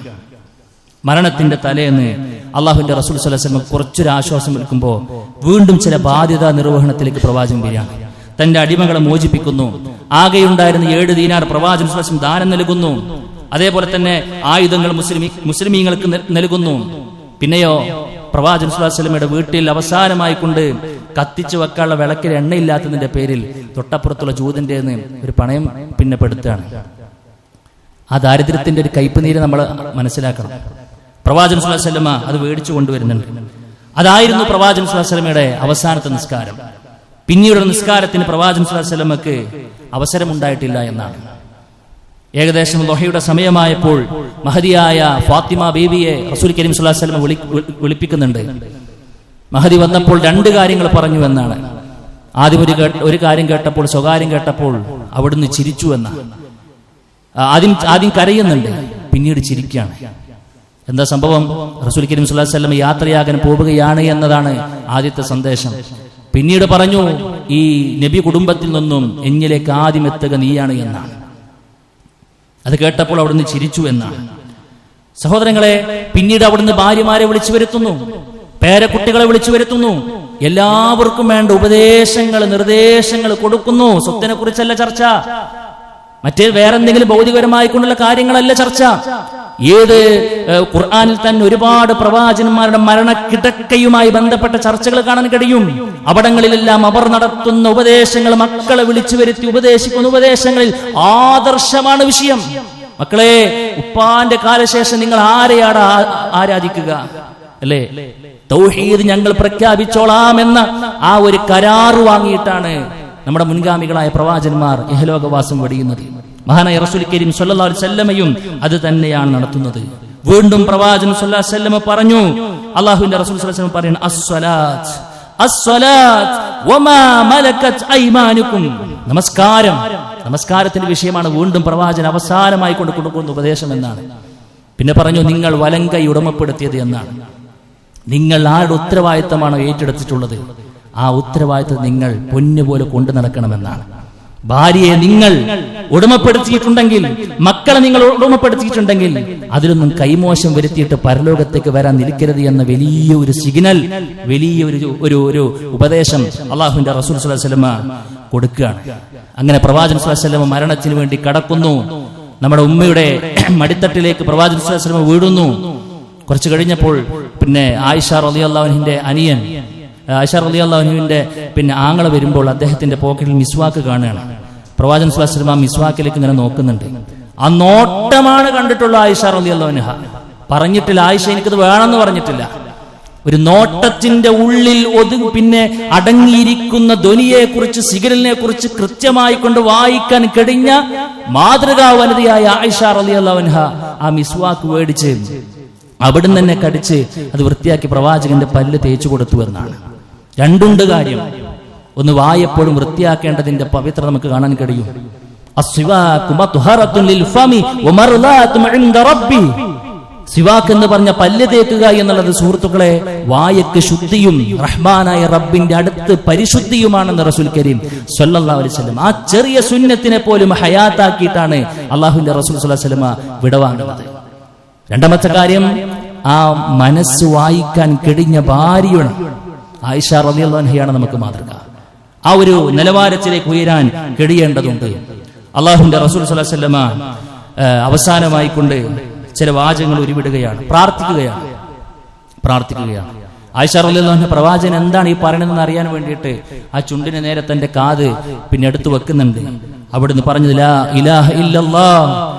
മരണത്തിന്റെ തലേന്ന് അള്ളാഹുവിന്റെ റസൂൽ സല്ലല്ലാഹു അലൈഹി വസല്ലം കുറച്ചൊരു ആശ്വാസം എടുക്കുമ്പോൾ വീണ്ടും ചില ബാധ്യതാ നിർവഹണത്തിലേക്ക് പ്രവാചകൻ വരികയാണ്. തന്റെ അടിമകളെ മോചിപ്പിക്കുന്നു. ആകെയുണ്ടായിരുന്ന 7 ദീനാർ പ്രവാചകൻ സല്ലല്ലാഹു അലൈഹി വസല്ലം ദാനം നൽകുന്നു. അതേപോലെ തന്നെ ആയുധങ്ങൾ മുസ്ലിമീങ്ങൾക്ക് നൽകുന്നു. പിന്നെയോ പ്രവാചകൻ സല്ലല്ലാഹു അലൈഹി വസല്ലമയുടെ വീട്ടിൽ അവസാനമായി കൊണ്ട് കത്തിച്ചു വെക്കാനുള്ള വിളക്കിൽ എണ്ണയില്ലാത്തതിന്റെ പേരിൽ തൊട്ടപ്പുറത്തുള്ള ജൂതന്റെ ഒരു പണയം പിന്നെ പെടുത്തുകയാണ്. ആ ദാരിദ്ര്യത്തിന്റെ ഒരു കയ്പുനീര് നമ്മൾ മനസ്സിലാക്കണം. പ്രവാചകൻ സല്ലല്ലാഹു അലൈഹി വസല്ലമ അത് മേടിച്ചു കൊണ്ടുവരുന്നുണ്ട്. അതായിരുന്നു പ്രവാചകൻ സല്ലല്ലാഹു അലൈഹി വസല്ലമയുടെ അവസാനത്തെ നിസ്കാരം. പിന്നീട് നിസ്കാരത്തിന് പ്രവാചകൻ സല്ലല്ലാഹു അലൈഹി വസല്ലമക്ക് അവസരമുണ്ടായിട്ടില്ല എന്നാണ്. ഏകദേശം ദുഹയുടെ സമയമായപ്പോൾ മഹദിയായ ഫാത്തിമ ബീവിയെ റസൂൽ കരീം സല്ലല്ലാഹു അലൈഹി വസല്ലം വിളിപ്പിക്കുന്നുണ്ട്. മഹദി വന്നപ്പോൾ 2 കാര്യങ്ങൾ പറഞ്ഞു എന്നാണ്. ആദ്യം ഒരു കാര്യം കേട്ടപ്പോൾ, സ്വകാര്യം കേട്ടപ്പോൾ അവിടുന്ന് ചിരിച്ചു എന്നാണ്. ആദ്യം കരയുന്നുണ്ട്, പിന്നീട് ചിരിക്കുകയാണ്. എന്താ സംഭവം? റസൂൽ കരീം സല്ലല്ലാഹു അലൈഹി വസല്ലം യാത്രയാകാൻ പോവുകയാണ് എന്നതാണ് ആദ്യത്തെ സന്ദേശം. പിന്നീട് പറഞ്ഞു, ഈ നബി കുടുംബത്തിൽ നിന്നും എന്നിലേക്ക് ആദ്യം എത്തുക നീയാണ് എന്നാണ്. അത് കേട്ടപ്പോൾ അവിടുന്ന് ചിരിച്ചു എന്നാണ്. സഹോദരങ്ങളെ, പിന്നീട് അവിടുന്ന് ഭാര്യമാരെ വിളിച്ചു വരുത്തുന്നു, പേരക്കുട്ടികളെ വിളിച്ചു വരുത്തുന്നു, എല്ലാവർക്കും വേണ്ട ഉപദേശങ്ങൾ, നിർദ്ദേശങ്ങൾ കൊടുക്കുന്നു. സ്വത്തിനെ കുറിച്ചല്ല ചർച്ച, മറ്റേ വേറെന്തെങ്കിലും ഭൗതികപരമായി കൊണ്ടുള്ള കാര്യങ്ങളല്ല ചർച്ച. ഏത് ഖുർആനിൽ തന്നെ ഒരുപാട് പ്രവാചകന്മാരുടെ മരണക്കിടക്കയുമായി ബന്ധപ്പെട്ട ചർച്ചകൾ കാണാൻ കഴിയും. അവിടങ്ങളിലെല്ലാം അവർ നടത്തുന്ന ഉപദേശങ്ങൾ, മക്കളെ വിളിച്ചു വരുത്തി ഉപദേശിക്കുന്ന ഉപദേശങ്ങളിൽ ആദർശമാണ് വിഷയം. മക്കളെ, ഉപ്പാന്റെ കാലശേഷം നിങ്ങൾ ആരെയാണ് ആരാധിക്കുക? അല്ലേ, തൗഹീദ് ഞങ്ങൾ പ്രഖ്യാപിച്ചോളാമെന്ന ആ ഒരു കരാറ് വാങ്ങിയിട്ടാണ് നമ്മുടെ മുൻഗാമികളായ പ്രവാചകന്മാർ ഇഹലോകവാസം വെടിയുന്നത്. മഹാനായ റസൂൽ കരീം സല്ലല്ലാഹു അലൈഹി വസല്ലമയും അത് തന്നെയാണ് നടത്തുന്നത്. വീണ്ടും പ്രവാചകൻ സല്ലല്ലാഹു അലൈഹി വസല്ലമ പറഞ്ഞു, അല്ലാഹുവിന്റെ റസൂൽ സല്ലല്ലാഹു അലൈഹി വസല്ലം പറയുന്നു, അസ്സലാത്ത് അസ്സലാത്ത് വമാ മലകത് ഐമാനുക്കും. നമസ്കാരത്തിന്റെ വിഷയമാണ് വീണ്ടും പ്രവാചകൻ അവസാനമായി കൊണ്ട് കൊടുക്കുന്ന ഉപദേശം എന്നാണ്. പിന്നെ പറഞ്ഞു, നിങ്ങൾ വലങ്കൈ ഉടമപ്പെടുത്തിയത് എന്നാണ്. നിങ്ങൾ ആരുടെ ഉത്തരവാദിത്തമാണോ ഏറ്റെടുത്തിട്ടുള്ളത്, ആ ഉത്തരവാദിത്തം നിങ്ങൾ പൊന്നുപോലെ കൊണ്ടു നടക്കണമെന്നാണ്. ഭാര്യയെ നിങ്ങൾ ഉടമപ്പെടുത്തിയിട്ടുണ്ടെങ്കിൽ, മക്കളെ നിങ്ങൾ ഉടമപ്പെടുത്തിയിട്ടുണ്ടെങ്കിൽ അതിലൊന്നും കൈമോശം വരുത്തിയിട്ട് പരലോകത്തേക്ക് വരാൻ നിൽക്കരുത് എന്ന വലിയ ഒരു സിഗ്നൽ, വലിയ ഒരു ഉപദേശം അള്ളാഹുവിന്റെ റസൂൽ സല്ലല്ലാഹു അലൈഹി വസല്ലം കൊടുക്കുകയാണ്. അങ്ങനെ പ്രവാചകൻ സല്ലല്ലാഹു അലൈഹി വസല്ലം മരണത്തിന് വേണ്ടി കടക്കുന്നു. നമ്മുടെ ഉമ്മയുടെ മടിത്തട്ടിലേക്ക് പ്രവാചകൻ സല്ലല്ലാഹു അലൈഹി വസല്ലം വീഴുന്നു. കുറച്ച് കഴിഞ്ഞപ്പോൾ പിന്നെ ആയിഷ റളിയല്ലാഹു അൻഹയുടെ അനിയൻ, ആയിഷ റളിയല്ലാഹു അൻഹയുടെ പിന്നെ ആങ്ങള വരുമ്പോൾ അദ്ദേഹത്തിന്റെ പോക്കറ്റിൽ മിസ്വാക്ക് കാണുകയാണ്. പ്രവാചകൻ സല്ലല്ലാഹു അലൈഹി വസല്ലം മിസ്വാക്കിലേക്ക് ഇങ്ങനെ നോക്കുന്നുണ്ട്. ആ നോട്ടമാണ് കണ്ടിട്ടുള്ള ആയിഷ റളിയല്ലാഹു അൻഹ. പറഞ്ഞിട്ടില്ല, ആയിഷ എനിക്കത് വേണമെന്ന് പറഞ്ഞിട്ടില്ല. ഒരു നോട്ടത്തിന്റെ ഉള്ളിൽ പിന്നെ അടങ്ങിയിരിക്കുന്ന ധ്വനിയെ കുറിച്ച്, സിഗ്നലിനെ കുറിച്ച് കൃത്യമായി കൊണ്ട് വായിക്കാൻ കഴിഞ്ഞ മാതൃകാ വനിതയായ ആയിഷ റളിയല്ലാഹു അൻഹ ആ മിസ്വാക്ക് മേടിച്ച് അവിടുന്ന് തന്നെ കടിച്ച് അത് വൃത്തിയാക്കി പ്രവാചകന്റെ പല്ല് തേച്ചു കൊടുത്തു എന്നാണ്. രണ്ടുണ്ട് കാര്യം. ഒന്ന്, വായെപ്പോഴും വൃത്തിയാക്കേണ്ടതിന്റെ പവിത്രത നമുക്ക് കാണാൻ കഴിയും. സിവാക്ക് എന്ന് പറഞ്ഞ പല്ല് തേക്കുക എന്നുള്ളത് സുഹൃത്തുക്കളെ വായക്ക് ശുദ്ധിയും റഹ്മാനായ റബ്ബിന്റെ അടുത്ത് പരിശുദ്ധിയുമാണെന്ന് റസൂൽ കരീം സ്വല്ലല്ലാഹു അലൈഹി വസല്ലം ആ ചെറിയ സുന്നത്തിനെ പോലും ഹയാത്താക്കിയിട്ടാണ് അള്ളാഹുവിന്റെ റസൂൽ സ്വല്ലല്ലാഹു അലൈഹി വസല്ലം വിടവാങ്ങുന്നത്. രണ്ടാമത്തെ കാര്യം, ആ മനസ്സ് വായിക്കാൻ കെടിഞ്ഞ ഭാര്യയാണ് ആയിഷ റളിയല്ലാഹു അൻഹയാണ് നമുക്ക് മാതൃക. ആ ഒരു നിലവാരത്തിലേക്ക് ഉയരാൻ കഴിയേണ്ടതുണ്ട്. അള്ളാഹുവിന്റെ റസൂൽ സ്വല്ലല്ലാഹു അലൈഹി വസല്ലം അവസാനമായിക്കൊണ്ട് ചില വാചകങ്ങൾ ഉരുവിടുകയാണ്, പ്രാർത്ഥിക്കുകയാണ്. ആയിഷ റളിയല്ലാഹു അൻഹ പ്രവാചകൻ എന്താണ് ഈ പറയണമെന്ന് അറിയാൻ വേണ്ടിയിട്ട് ആ ചുണ്ടിന് നേരെ തന്റെ കാത് പിന്നെ എടുത്തു വെക്കുന്നുണ്ട്. അവിടുന്ന് പറഞ്ഞത് ലാ ഇലാഹ ഇല്ലല്ലാഹ്,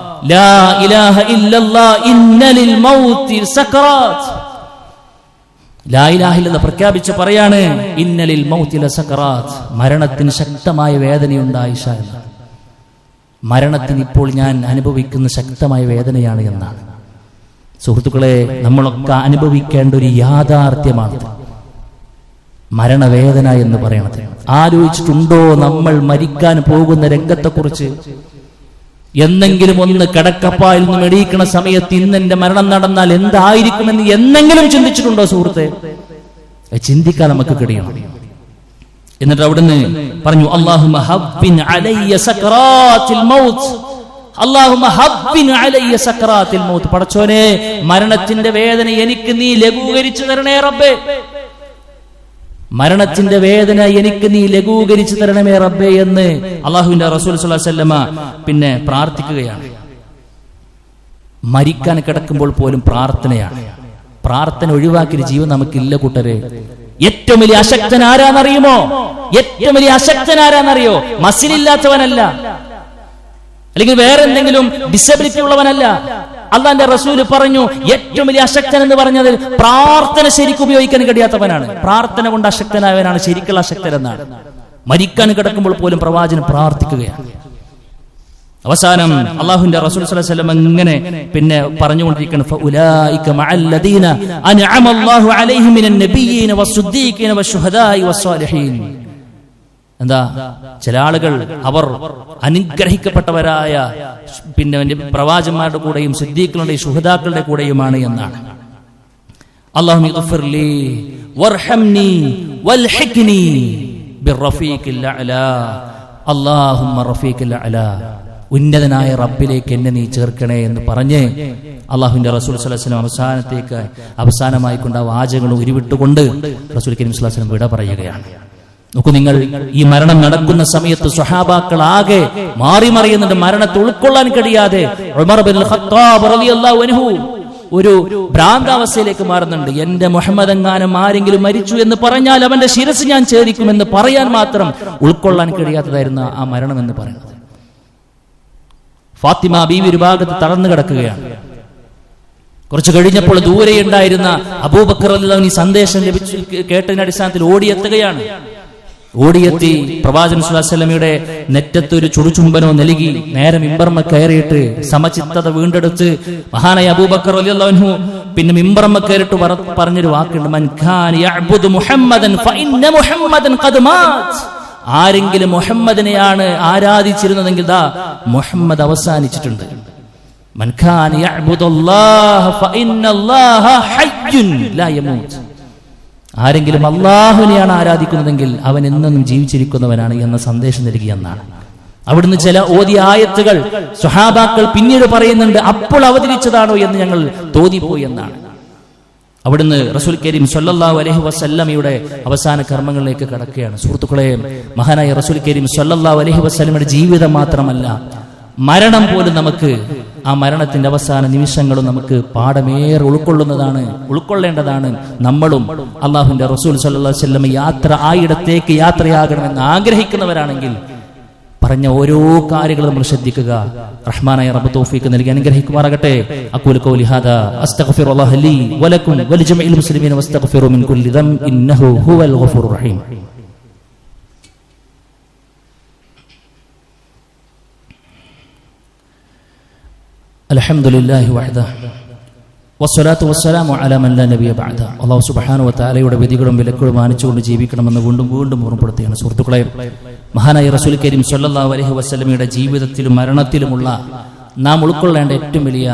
ലാ ഇലാഹ ഇല്ലല്ലാഹ്, ഇന്നലിൽ മൗതി സക്കറാത്ത്. ലാ ഇലാഹ ഇല്ലല്ലാഹ് പ്രഖ്യാപിച്ച് പറയാണ്, ഇന്നലിൽ മൗതി ലസക്കറാത്ത്, മരണത്തിന് ശക്തമായ വേദനയുണ്ട് ആയിഷ എന്ന്. മരണത്തിന് ഇപ്പോൾ ഞാൻ അനുഭവിക്കുന്ന ശക്തമായ വേദനയാണ് എന്നാണ്. സുഹൃത്തുക്കളെ, നമ്മളൊക്കെ അനുഭവിക്കേണ്ട ഒരു യാഥാർത്ഥ്യമാണ് മരണവേദന എന്ന് പറയുന്നത്. ആലോചിച്ചിട്ടുണ്ടോ നമ്മൾ മരിക്കാൻ പോകുന്ന രംഗത്തെക്കുറിച്ച്? എന്നെങ്കിലും ഒന്ന് കിടക്കപ്പായിൽ നിന്ന് എണീക്കണ സമയത്ത് ഇന്നെന്റെ മരണം നടന്നാൽ എന്തായിരിക്കുമെന്ന് എന്നെങ്കിലും ചിന്തിച്ചിട്ടുണ്ടോ സുഹൃത്തെ? ചിന്തിക്കാൻ നമുക്ക് കഴിയണം. എന്നിട്ട് അവിടുന്ന് പറഞ്ഞു, അല്ലാഹുമ്മ ഹബ്ബിൻ അലയ്യ സക്റാത്തിൽ മൗത്ത്, അല്ലാഹുമ്മ ഹബ്ബിൻ അലയ്യ സക്റാത്തിൽ മൗത്ത്. പടച്ചോനെ, മരണത്തിന്റെ വേദന എനിക്ക് നീ ലഘൂകരിച്ചു തരണേ റബ്ബേ, മരണത്തിന്റെ വേദന എനിക്ക് നീ ലഘൂകരിച്ചു തരണമേ റബ്ബേ എന്ന് അള്ളാഹുവിന്റെ റസൂൽ സ്വല്ലല്ലാഹു അലൈഹി വസല്ലമ പിന്നെ പ്രാർത്ഥിക്കുകയാണ്. മരിക്കാൻ കിടക്കുമ്പോൾ പോലും പ്രാർത്ഥനയാണ്. പ്രാർത്ഥന ഒഴിവാക്കിയ ജീവൻ നമുക്കില്ല കൂട്ടരെ. ഏറ്റവും വലിയ അശക്തൻ ആരാന്നറിയുമോ? ഏറ്റവും വലിയ അശക്തൻ ആരാന്നറിയോ? മസിലില്ലാത്തവനല്ല, അല്ലെങ്കിൽ വേറെ എന്തെങ്കിലും ഡിസബിലിറ്റി ഉള്ളവനല്ല. അള്ളാന്റെ റസൂല് പറഞ്ഞു, ഏറ്റവും വലിയ അശക്തൻ എന്ന് പറഞ്ഞത് പ്രാർത്ഥന ശരിക്കും ഉപയോഗിക്കാൻ കഴിയാത്തവനാണ്. പ്രാർത്ഥന കൊണ്ട് അശക്തനായവനാണ് ശരിക്കുള്ള അശക്തൻ എന്നാണ്. മരിക്കാൻ കിടക്കുമ്പോൾ പോലും പ്രവാചകൻ പ്രാർത്ഥിക്കുകയാണ്. അവസാനം അള്ളാഹുവിന്റെ റസൂൽ സ്വല്ലല്ലാഹു അലൈഹി വസല്ലം ഇങ്ങനെ പിന്നെ പറഞ്ഞുകൊണ്ടിരിക്കുകയാണ്, ഫഉലൈക മഅല്ലദീന അൻഅമല്ലാഹു അലൈഹിം മിനൻ നബിയ്യീന വസ്സുദ്ദീഖീന വശുഹദാഇ വസ്സാലിഹീൻ. എന്താ, ചില ആളുകൾ അവർ അനുഗ്രഹിക്കപ്പെട്ടവരായ പിന്നെ പ്രവാചകന്മാരുടെ കൂടെയും സിദ്ദീഖുകളുടെയും ശുഹദാക്കളുടെ കൂടെയുമാണ് എന്നാണ്. അല്ലാഹുമ്മ ഇഗ്ഫിർലി വർഹംനി വൽഹിഖ്നി ബിർറഫീഖിൽ അഅലാ, അല്ലാഹുമ്മ റഫീഖിൽ അഅലാ, ഉന്നതനായ റബ്ബിലേക്ക് എന്നെ നീ ചേർക്കണേ എന്ന് പറഞ്ഞ് അള്ളാഹുവിന്റെ റസൂൽ സ്വല്ലല്ലാഹു അലൈഹി വസല്ലം അവസാനമായി കൊണ്ട് ആ വാചകങ്ങൾ ഉരുവിട്ടുകൊണ്ട് റസൂൽ കരീം സ്വല്ലല്ലാഹു അലൈഹി വസല്ലം വിട പറയുകയാണ്. നോക്കൂ നിങ്ങൾ, ഈ മരണം നടക്കുന്ന സമയത്ത് സ്വഹാബാക്കൾ ആകെ മാറി മറിയുന്നുണ്ട്. മരണത്തെ ഉൾക്കൊള്ളാൻ കഴിയാതെ ഉമർ ബിൻ ഖത്താബ് റളിയല്ലാഹു അൻഹു ഒരു ഭ്രാന്താവസ്ഥയിലേക്ക് മാറുന്നുണ്ട്. എന്റെ മുഹമ്മദ് എങ്ങാനും ആരെങ്കിലും മരിച്ചു എന്ന് പറഞ്ഞാൽ അവന്റെ ശിരസ് ഞാൻ ഛേദിക്കുമെന്ന് പറയാൻ മാത്രം ഉൾക്കൊള്ളാൻ കഴിയാത്തതായിരുന്നു ആ മരണം എന്ന് പറയുന്നത്. ഫാത്തിമ ബീവി ഒരു ഭാഗത്ത് തളർന്നു കിടക്കുകയാണ്. കുറച്ചു കഴിഞ്ഞപ്പോൾ ദൂരെ ഉണ്ടായിരുന്ന അബൂബക്കർ റളിയല്ലാഹു അൻഹു സന്ദേശം ലഭിച്ചു കേട്ടതിന്റെ അടിസ്ഥാനത്തിൽ ഓടിയെത്തുകയാണ്. ഓടിയെത്തി പ്രവാചകൻ സ്വല്ലല്ലാഹു അലൈഹി വസല്ലമയുടെ നെറ്റത്ത് ഒരു ചുടുചുംബനോ നൽകി നേരെ മിമ്പർമ കയറിയിട്ട് സമചിത്തത വീണ്ടെടുത്ത് മഹാനായ അബൂബക്കർ റളിയല്ലാഹു അൻഹു പിന്നെ മിമ്പർമ കയറിയിട്ട് പറഞ്ഞൊരു വാക്കുണ്ട്, മൻ കാന യഅ്ബുദു മുഹമ്മദൻ ഫഇന്ന മുഹമ്മദൻ ഖദ് മാത്. ആരെങ്കിലും മുഹമ്മദിനെയാണ് ആരാധിച്ചിരുന്നതെങ്കിൽ ദാ മുഹമ്മദ് അവസാനിച്ചിട്ടുണ്ട്. മൻ കാന യഅ്ബുദുല്ലാഹ ഫഇന്നല്ലാഹ ഹയ്യുൻ ലാ യമൂത്. ആരെങ്കിലും അല്ലാഹുവിനെയാണ് ആരാധിക്കുന്നതെങ്കിൽ അവൻ എന്നും ജീവിച്ചിരിക്കുന്നവനാണ് എന്ന സന്ദേശം നൽകിയെന്നാണ്. അവിടുന്ന് ചില ഓതിയ ആയത്തുകൾ സ്വഹാബാക്കൾ പിന്നീട് പറയുന്നുണ്ട്, അപ്പോൾ അവതരിച്ചതാണോ എന്ന് ഞങ്ങൾ തോന്നിപ്പോയി എന്നാണ്. അവിടുന്ന് റസൂൽ കരീം സ്വല്ലല്ലാഹു അലൈഹി വസല്ലമയുടെ അവസാന കർമ്മങ്ങളിലേക്ക് കടക്കുകയാണ്. സുഹൃത്തുക്കളെ, മഹാനായ റസൂൽ കരീം സ്വല്ലല്ലാഹു അലൈഹി വസല്ലമയുടെ ജീവിതം മാത്രമല്ല, മരണം പോലും നമുക്ക്, ആ മരണത്തിന്റെ അവസാന നിമിഷങ്ങളും നമുക്ക് പാഠമേറെ ഉൾക്കൊള്ളേണ്ടതാണ്. നമ്മളും അള്ളാഹുവിന്റെ റസൂൽ സ്വല്ലല്ലാഹു അലൈഹി വസല്ലം യാത്ര ആയിടത്തേക്ക് യാത്രയാകണമെന്ന് ആഗ്രഹിക്കുന്നവരാണെങ്കിൽ പറഞ്ഞ ഓരോ കാര്യങ്ങളും നമ്മൾ ശ്രദ്ധിക്കുക. റഹ്മാനായ റബ്ബ് തൗഫീഖ് നൽകി അനുഗ്രഹിക്കുമാറാകട്ടെ. അഖൂലു ഖൗലി ഹാദാ അസ്തഗ്ഫിറുല്ലാഹ ലീ വലക്കും വലിജമീഇൽ മുസ്ലിമീന വസ്തഗ്ഫിറൂ മിൻ കുല്ലി ദംബ് ഇന്നഹു ഹുവൽ ഗഫൂറുർ റഹീം. അൽഹംദുലില്ലാഹി വഹ്ദഹു വസ്സലാത്തു വസ്സലാമു അലാ മൻ ലാ നബിയ ബഅദ. അല്ലാഹു സുബ്ഹാനഹു വ തആലയുടെ വിധികളും വിലക്കുകളും മാനിച്ചുകൊണ്ട് ജീവിക്കണമെന്ന് വീണ്ടും ഓർമ്മപ്പെടുത്തുകയാണ്. സുഹൃത്തുക്കളെ, മഹാനായ റസൂൽ കരീം സ്വല്ലല്ലാഹു അലൈഹി വസല്ലമയുടെ ജീവിതത്തിലും മരണത്തിലുമുള്ള നാം ഉൾക്കൊള്ളേണ്ട ഏറ്റവും വലിയ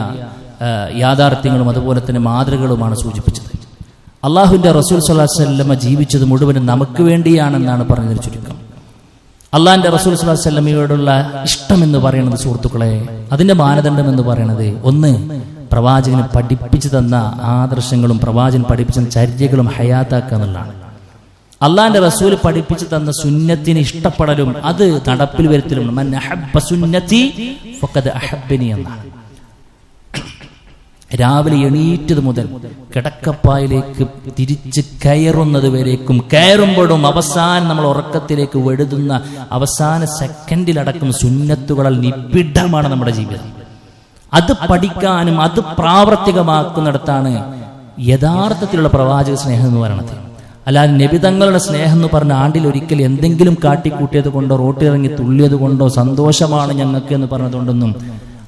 യാഥാർത്ഥ്യങ്ങളും അതുപോലെ തന്നെ മാതൃകകളുമാണ് സൂചിപ്പിച്ചത്. അള്ളാഹുവിന്റെ റസൂൽ സ്വല്ലല്ലാഹു അലൈഹി വസല്ലമ ജീവിച്ചത് മുഴുവനും നമുക്ക് വേണ്ടിയാണെന്നാണ് പറഞ്ഞതിന് ചുരുക്കം. അള്ളാഹിന്റെ റസൂൽ സ്വല്ലല്ലാഹു അലൈഹി വസല്ലമയോടുള്ള ഇഷ്ടം എന്ന് പറയുന്നത് സുഹൃത്തുക്കളെ, അതിന്റെ മാനദണ്ഡം എന്ന് പറയുന്നത് ഒന്ന്, പ്രവാചകന് പഠിപ്പിച്ചു തന്ന ആദർശങ്ങളും പ്രവാചകൻ പഠിപ്പിച്ച ചര്യകളും ഹയാത്താക്കുക എന്നുള്ളതാണ്. അള്ളാഹിന്റെ റസൂൽ പഠിപ്പിച്ചു തന്ന സുന്നത്തിന് ഇഷ്ടപ്പെടലും അത് നടപ്പിൽ വരുത്തലും. മൻ അഹബ്ബ സുന്നതി ഫഖദ് അഹബ്ബനി എന്നാണ്. രാവിലെ എണീറ്റത് മുതൽ കിടക്കപ്പായിലേക്ക് തിരിച്ച് കയറുന്നത് വരേക്കും, കയറുമ്പോഴും അവസാനം നമ്മൾ ഉറക്കത്തിലേക്ക് വെഴുതുന്ന അവസാന സെക്കൻഡിലടക്കം സുന്നത്തുകളാൽ നിബിഡമാണ് നമ്മുടെ ജീവിതം. അത് പഠിക്കാനും അത് പ്രാവർത്തികമാക്കുന്നിടത്താണ് യഥാർത്ഥത്തിലുള്ള പ്രവാചക സ്നേഹം എന്ന് പറയുന്നത്. അല്ലാതെ നബിതങ്ങളുടെ സ്നേഹം എന്ന് പറഞ്ഞ ആണ്ടിൽ ഒരിക്കൽ എന്തെങ്കിലും കാട്ടിക്കൂട്ടിയത് കൊണ്ടോ റോട്ടിലിറങ്ങി തുള്ളിയത് കൊണ്ടോ സന്തോഷമാണ് ഞങ്ങൾക്ക് എന്ന് പറഞ്ഞതുകൊണ്ടൊന്നും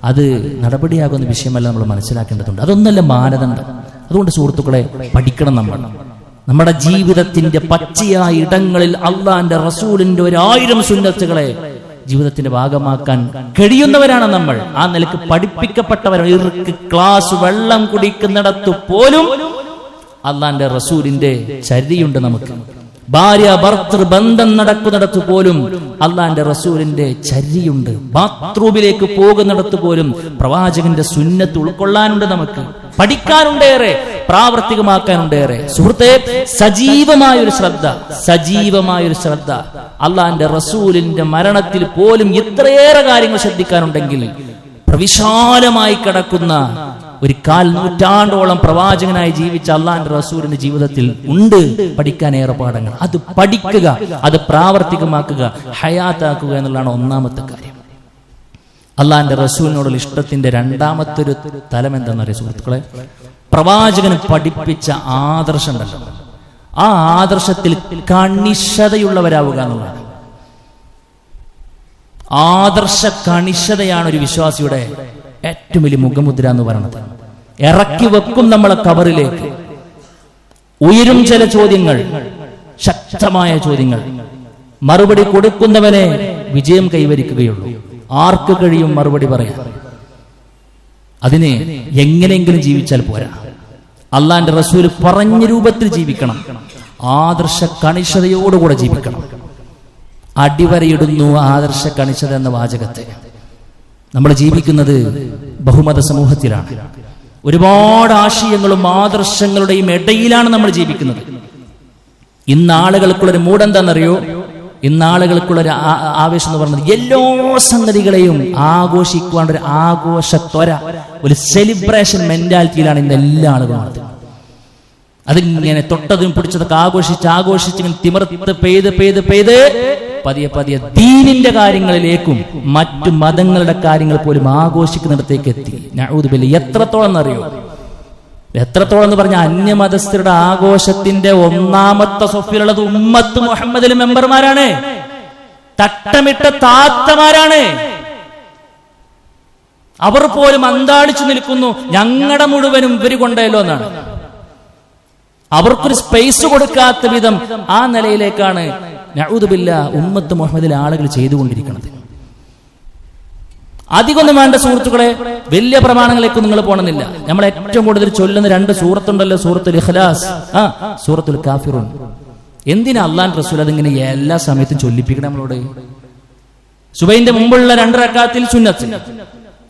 അത് നടപടിയാകുന്ന വിഷയമല്ല. നമ്മൾ മനസ്സിലാക്കേണ്ടതുണ്ട്. അതൊന്നല്ല മാനദണ്ഡം. അതുകൊണ്ട് സുഹൃത്തുക്കളെ, പഠിക്കണം. നമ്മുടെ ജീവിതത്തിന്റെ പച്ചയായ ഇടങ്ങളിൽ അള്ളാന്റെ റസൂലിന്റെ 1000 സുന്നത്തുകളെ ജീവിതത്തിന്റെ ഭാഗമാക്കാൻ കഴിയുന്നവരാണ് നമ്മൾ. ആ നിലക്ക് പഠിപ്പിക്കപ്പെട്ടവരാണ്. ഇർക്ക് ക്ലാസ് വെള്ളം കുടിക്കുന്നിടത്ത് പോലും അള്ളാന്റെ റസൂലിന്റെ ചര്യയുണ്ട് നമുക്ക്. ഭാര്യ ഭർത്തൃ ബന്ധം നടക്കുന്നിടത്ത് പോലും അള്ളാന്റെ റസൂലിന്റെ ചര്യയുണ്ട്. ബാത്റൂമിലേക്ക് പോകുന്നിടത്ത് പോലും പ്രവാചകന്റെ സുന്നത്ത് ഉൾക്കൊള്ളാനുണ്ട്. നമുക്ക് പഠിക്കാനുണ്ടേറെ, പ്രാവർത്തികമാക്കാനുണ്ടേറെ. സുഹൃത്തെ, സജീവമായൊരു ശ്രദ്ധ അള്ളാന്റെ റസൂലിന്റെ മരണത്തിൽ പോലും ഇത്രയേറെ കാര്യങ്ങൾ ശ്രദ്ധിക്കാനുണ്ടെങ്കിൽ പ്രവിശാലമായി കിടക്കുന്ന ഒരു 4 നൂറ്റാണ്ടോളം പ്രവാചകനായി ജീവിച്ച അള്ളാന്റെ റസൂലിന്റെ ജീവിതത്തിൽ ഉണ്ട് പഠിക്കാനേറെ പാഠങ്ങൾ. അത് പഠിക്കുക, അത് പ്രാവർത്തികമാക്കുക, ഹയാത്താക്കുക എന്നുള്ളതാണ് ഒന്നാമത്തെ കാര്യം. അള്ളാന്റെ റസൂലിനോടുള്ള ഇഷ്ടത്തിന്റെ രണ്ടാമത്തെ ഒരു തലം എന്താണെന്നറിയാം സുഹൃത്തുക്കളെ? പ്രവാചകന് പഠിപ്പിച്ച ആദർശം ഉണ്ടല്ലോ, ആ ആദർശത്തിൽ കണിശതയുള്ളവരാവുക എന്നുള്ളതാണ്. ആദർശ കണിശതയാണ് ഒരു വിശ്വാസിയുടെ ഏറ്റവും വലിയ മുഖമുദ്ര എന്ന് പറയുന്നത്. ഇറക്കി വെക്കും നമ്മളെ കബറിലേക്ക്. ഉയരും ചില ചോദ്യങ്ങൾ, ശക്തമായ ചോദ്യങ്ങൾ. മറുപടി കൊടുക്കുന്നവനെ വിജയം കൈവരിക്കുകയുള്ളൂ. ആർക്ക് കഴിയും മറുപടി പറയാൻ? അതിന് എങ്ങനെയെങ്കിലും ജീവിച്ചാൽ പോരാ. അള്ളാന്റെ റസൂൽ പറഞ്ഞ രൂപത്തിൽ ജീവിക്കണം. ആദർശ കണിശതയോടുകൂടെ ജീവിക്കണം. അടിവരയിടുന്നു ആദർശ കണിശത എന്ന വാചകത്തെ. നമ്മൾ ജീവിക്കുന്നത് ബഹുമത സമൂഹത്തിലാണ്. ഒരുപാട് ആശയങ്ങളും ആദർശങ്ങളുടെയും ഇടയിലാണ് നമ്മൾ ജീവിക്കുന്നത്. ഇന്നാളുകൾക്കുള്ളൊരു മൂടെന്താണെന്നറിയോ? ഇന്നാളുകൾക്കുള്ളൊരു ആവേശം എന്ന് പറയുന്നത് എല്ലാ സംഗതികളെയും ആഘോഷിക്കുവാൻ ഒരു ആഘോഷത്വര, ഒരു സെലിബ്രേഷൻ മെന്റാലിറ്റിയിലാണ് ഇന്ന് എല്ലാ ആളുകളും. അതിങ്ങനെ തൊട്ടതും പിടിച്ചതൊക്കെ ആഘോഷിച്ച് തിമിർത്ത് പെയ്ത് പതിയെ ദീനിന്റെ കാര്യങ്ങളിലേക്കും മറ്റു മതങ്ങളുടെ കാര്യങ്ങൾ പോലും ആഘോഷിക്കുന്നിടത്തേക്ക് എത്തി. നഊദു ബില്ലാഹ്. എത്രത്തോളം എന്നറിയോ? എത്രത്തോളം എന്ന് പറഞ്ഞ അന്യമതസ്ഥരുടെ ആഘോഷത്തിന്റെ ഒന്നാമത്തെ സൊഫിലുള്ളത് ഉമ്മത്ത് മുഹമ്മദിലെ മെമ്പർമാരാണ്, തട്ടമിട്ട താത്തമാരാണ്. അവർ പോലും അന്താളിച്ചു നിൽക്കുന്നു. ഞങ്ങളുടെ മുഴുവനും ഇവര് കൊണ്ടല്ലോ എന്നാണ്. അവർക്കൊരു സ്പേസ് കൊടുക്കാത്ത വിധം ആ നിലയിലേക്കാണ് നഊദു ബില്ലാഹ് ഉമ്മത്ത് മുഹമ്മദിലെ ആളുകൾ ചെയ്തുകൊണ്ടിരിക്കുന്നത്. അധികമൊന്നും വേണ്ട സുഹൃത്തുക്കളെ, വലിയ പ്രമാണങ്ങളിലേക്ക് നിങ്ങൾ പോകണമെന്നില്ല. നമ്മൾ ഏറ്റവും കൂടുതൽ ചൊല്ലുന്ന 2 സൂറത്തുണ്ടല്ലോ, സൂറത്തുൽ ഇഖ്ലാസ്, സൂറത്തുൽ കാഫിറൂൻ. എന്തിനാ അല്ലാഹുവിന്റെ റസൂൽ അതിങ്ങനെ എല്ലാ സമയത്തും ചൊല്ലിപ്പിക്കണം നമ്മളോട്? സുബൈന്റെ മുമ്പുള്ള 2 റക്അത്തിൽ സുന്നത്ത്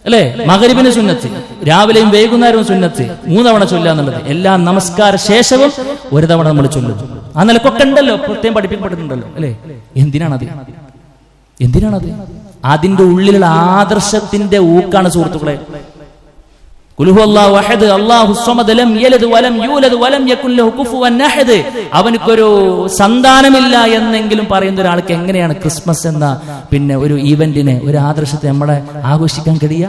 അല്ലെ, മഗ്രിബിന് സുന്നത്ത്, രാവിലെയും വൈകുന്നേരവും സുന്നത്ത്, 3 തവണ ചൊല്ലാന്നുള്ളത്. എല്ലാ നമസ്കാര ശേഷവും 1 തവണ നമ്മൾ ചൊല്ലും. ആ നിലക്കൊക്കെ ഉണ്ടല്ലോ, പ്രത്യേകം പഠിപ്പിക്കപ്പെട്ടിട്ടുണ്ടല്ലോ അല്ലെ. എന്തിനാണത്? അതിന്റെ ഉള്ളിലുള്ള ആദർശത്തിന്റെ ഊക്കാണ് സുഹൃത്തുക്കളെ. ഖുൽ ഹുവല്ലാഹു അഹദ് അല്ലാഹു സ്വമദ് ലം യലിദ് വലം യൂലദ് വലം യകുൽ ലഹു കുഫുവൻ അഹദ്. അവനക്കൊരു സന്താനമില്ല എന്നെങ്കിലും പറയുന്ന ഒരാൾക്ക് എങ്ങനെയാണ് ക്രിസ്മസ് എന്ന പിന്നെ ഒരു ഈവന്റിനെ, ഒരു ആദർശത്തെ നമ്മളെ ആഘോഷിക്കാൻ കഴിയുക?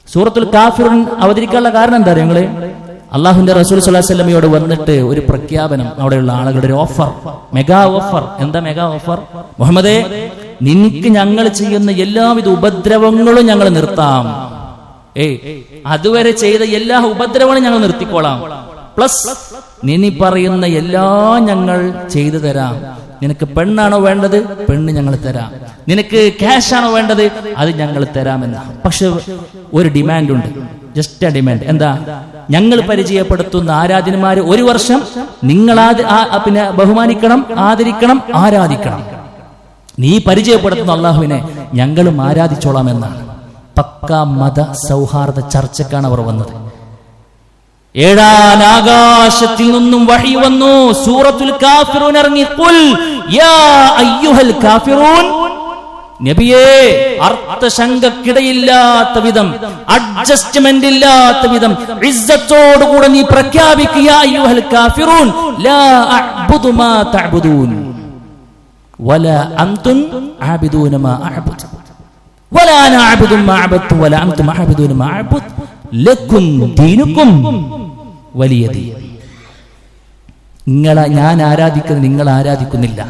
സൂറത്തുൽ കാഫിറൂൻ അവതരിക്കാനുള്ള കാരണം എന്താ അറിയോ നിങ്ങള്? അള്ളാഹുവിന്റെ റസൂൽ സ്വല്ലല്ലാഹു അലൈഹി വസല്ലമയോട് വന്നിട്ട് ഒരു പ്രഖ്യാപനം, അവിടെയുള്ള ആളുകളുടെ ഒരു ഓഫർ, മെഗാ ഓഫർ. എന്താ മെഗാ ഓഫർ? മുഹമ്മദേ, നിനക്ക് ഞങ്ങൾ ചെയ്യുന്ന എല്ലാവിധ ഉപദ്രവങ്ങളും ഞങ്ങൾ നിർത്താം. അതുവരെ ചെയ്ത എല്ലാ ഉപദ്രവങ്ങളും ഞങ്ങൾ നിർത്തിക്കോളാം. പ്ലസ് നീ പറയുന്ന എല്ലാം ഞങ്ങൾ ചെയ്തു തരാം. നിനക്ക് പെണ്ണാണോ വേണ്ടത്? പെണ്ണ് ഞങ്ങൾ തരാം. നിനക്ക് ക്യാഷ് ആണോ വേണ്ടത്, അത് ഞങ്ങൾ തരാമെന്നാണ്. പക്ഷെ ഒരു ഡിമാൻഡ് ഉണ്ട്, ജസ്റ്റ് ആ ഡിമാൻഡ് എന്താ? ഞങ്ങൾ പരിചയപ്പെടുത്തുന്ന ആരാധനമാര് 1 വർഷം നിങ്ങൾ പിന്നെ ബഹുമാനിക്കണം, ആദരിക്കണം, ആരാധിക്കണം. നീ പരിചയപ്പെടുത്തുന്ന അള്ളാഹുവിനെ ഞങ്ങളും ആരാധിച്ചോളാം എന്നാണ്. പക്ക മത സൗഹാർദ്ദ ചർച്ചക്കാണ് അവർ വന്നത്. 7ാം ആകാശത്തിൽ നിന്നും വഹി വന്നു. സൂറത്തുൽ കാഫിറൂൻ ഇറങ്ങി. ഖുൽ യാ അയ്യുഹൽ കാഫിറൂൻ, നബിയേ, അർത്ഥശങ്കക്കിടയില്ലാത്ത വിധം, അഡ്ജസ്റ്റ്മെന്റ് ഇല്ലാത്ത വിധം ഇസ്സത്തോടുകൂടെ നീ പ്രഖ്യാപിക്കുക, അയ്യുഹൽ കാഫിറൂൻ ലാ അഅ്ബുദു മാ തഅ്ബുദൂൻ വലാ അൻതും ആബിദൂന മാ അഅ്ബുദു വലാ അന അഅ്ബുദു മാ അഅ്ബദ്തു വലാ അൻതും ആബിദൂന മാ അഅ്ബുദു ലക്കും ദീനുക്കും വലിയ ദീൻ. ഞാൻ ആരാധിക്കുന്നത് നിങ്ങൾ ആരാധിക്കുന്നില്ല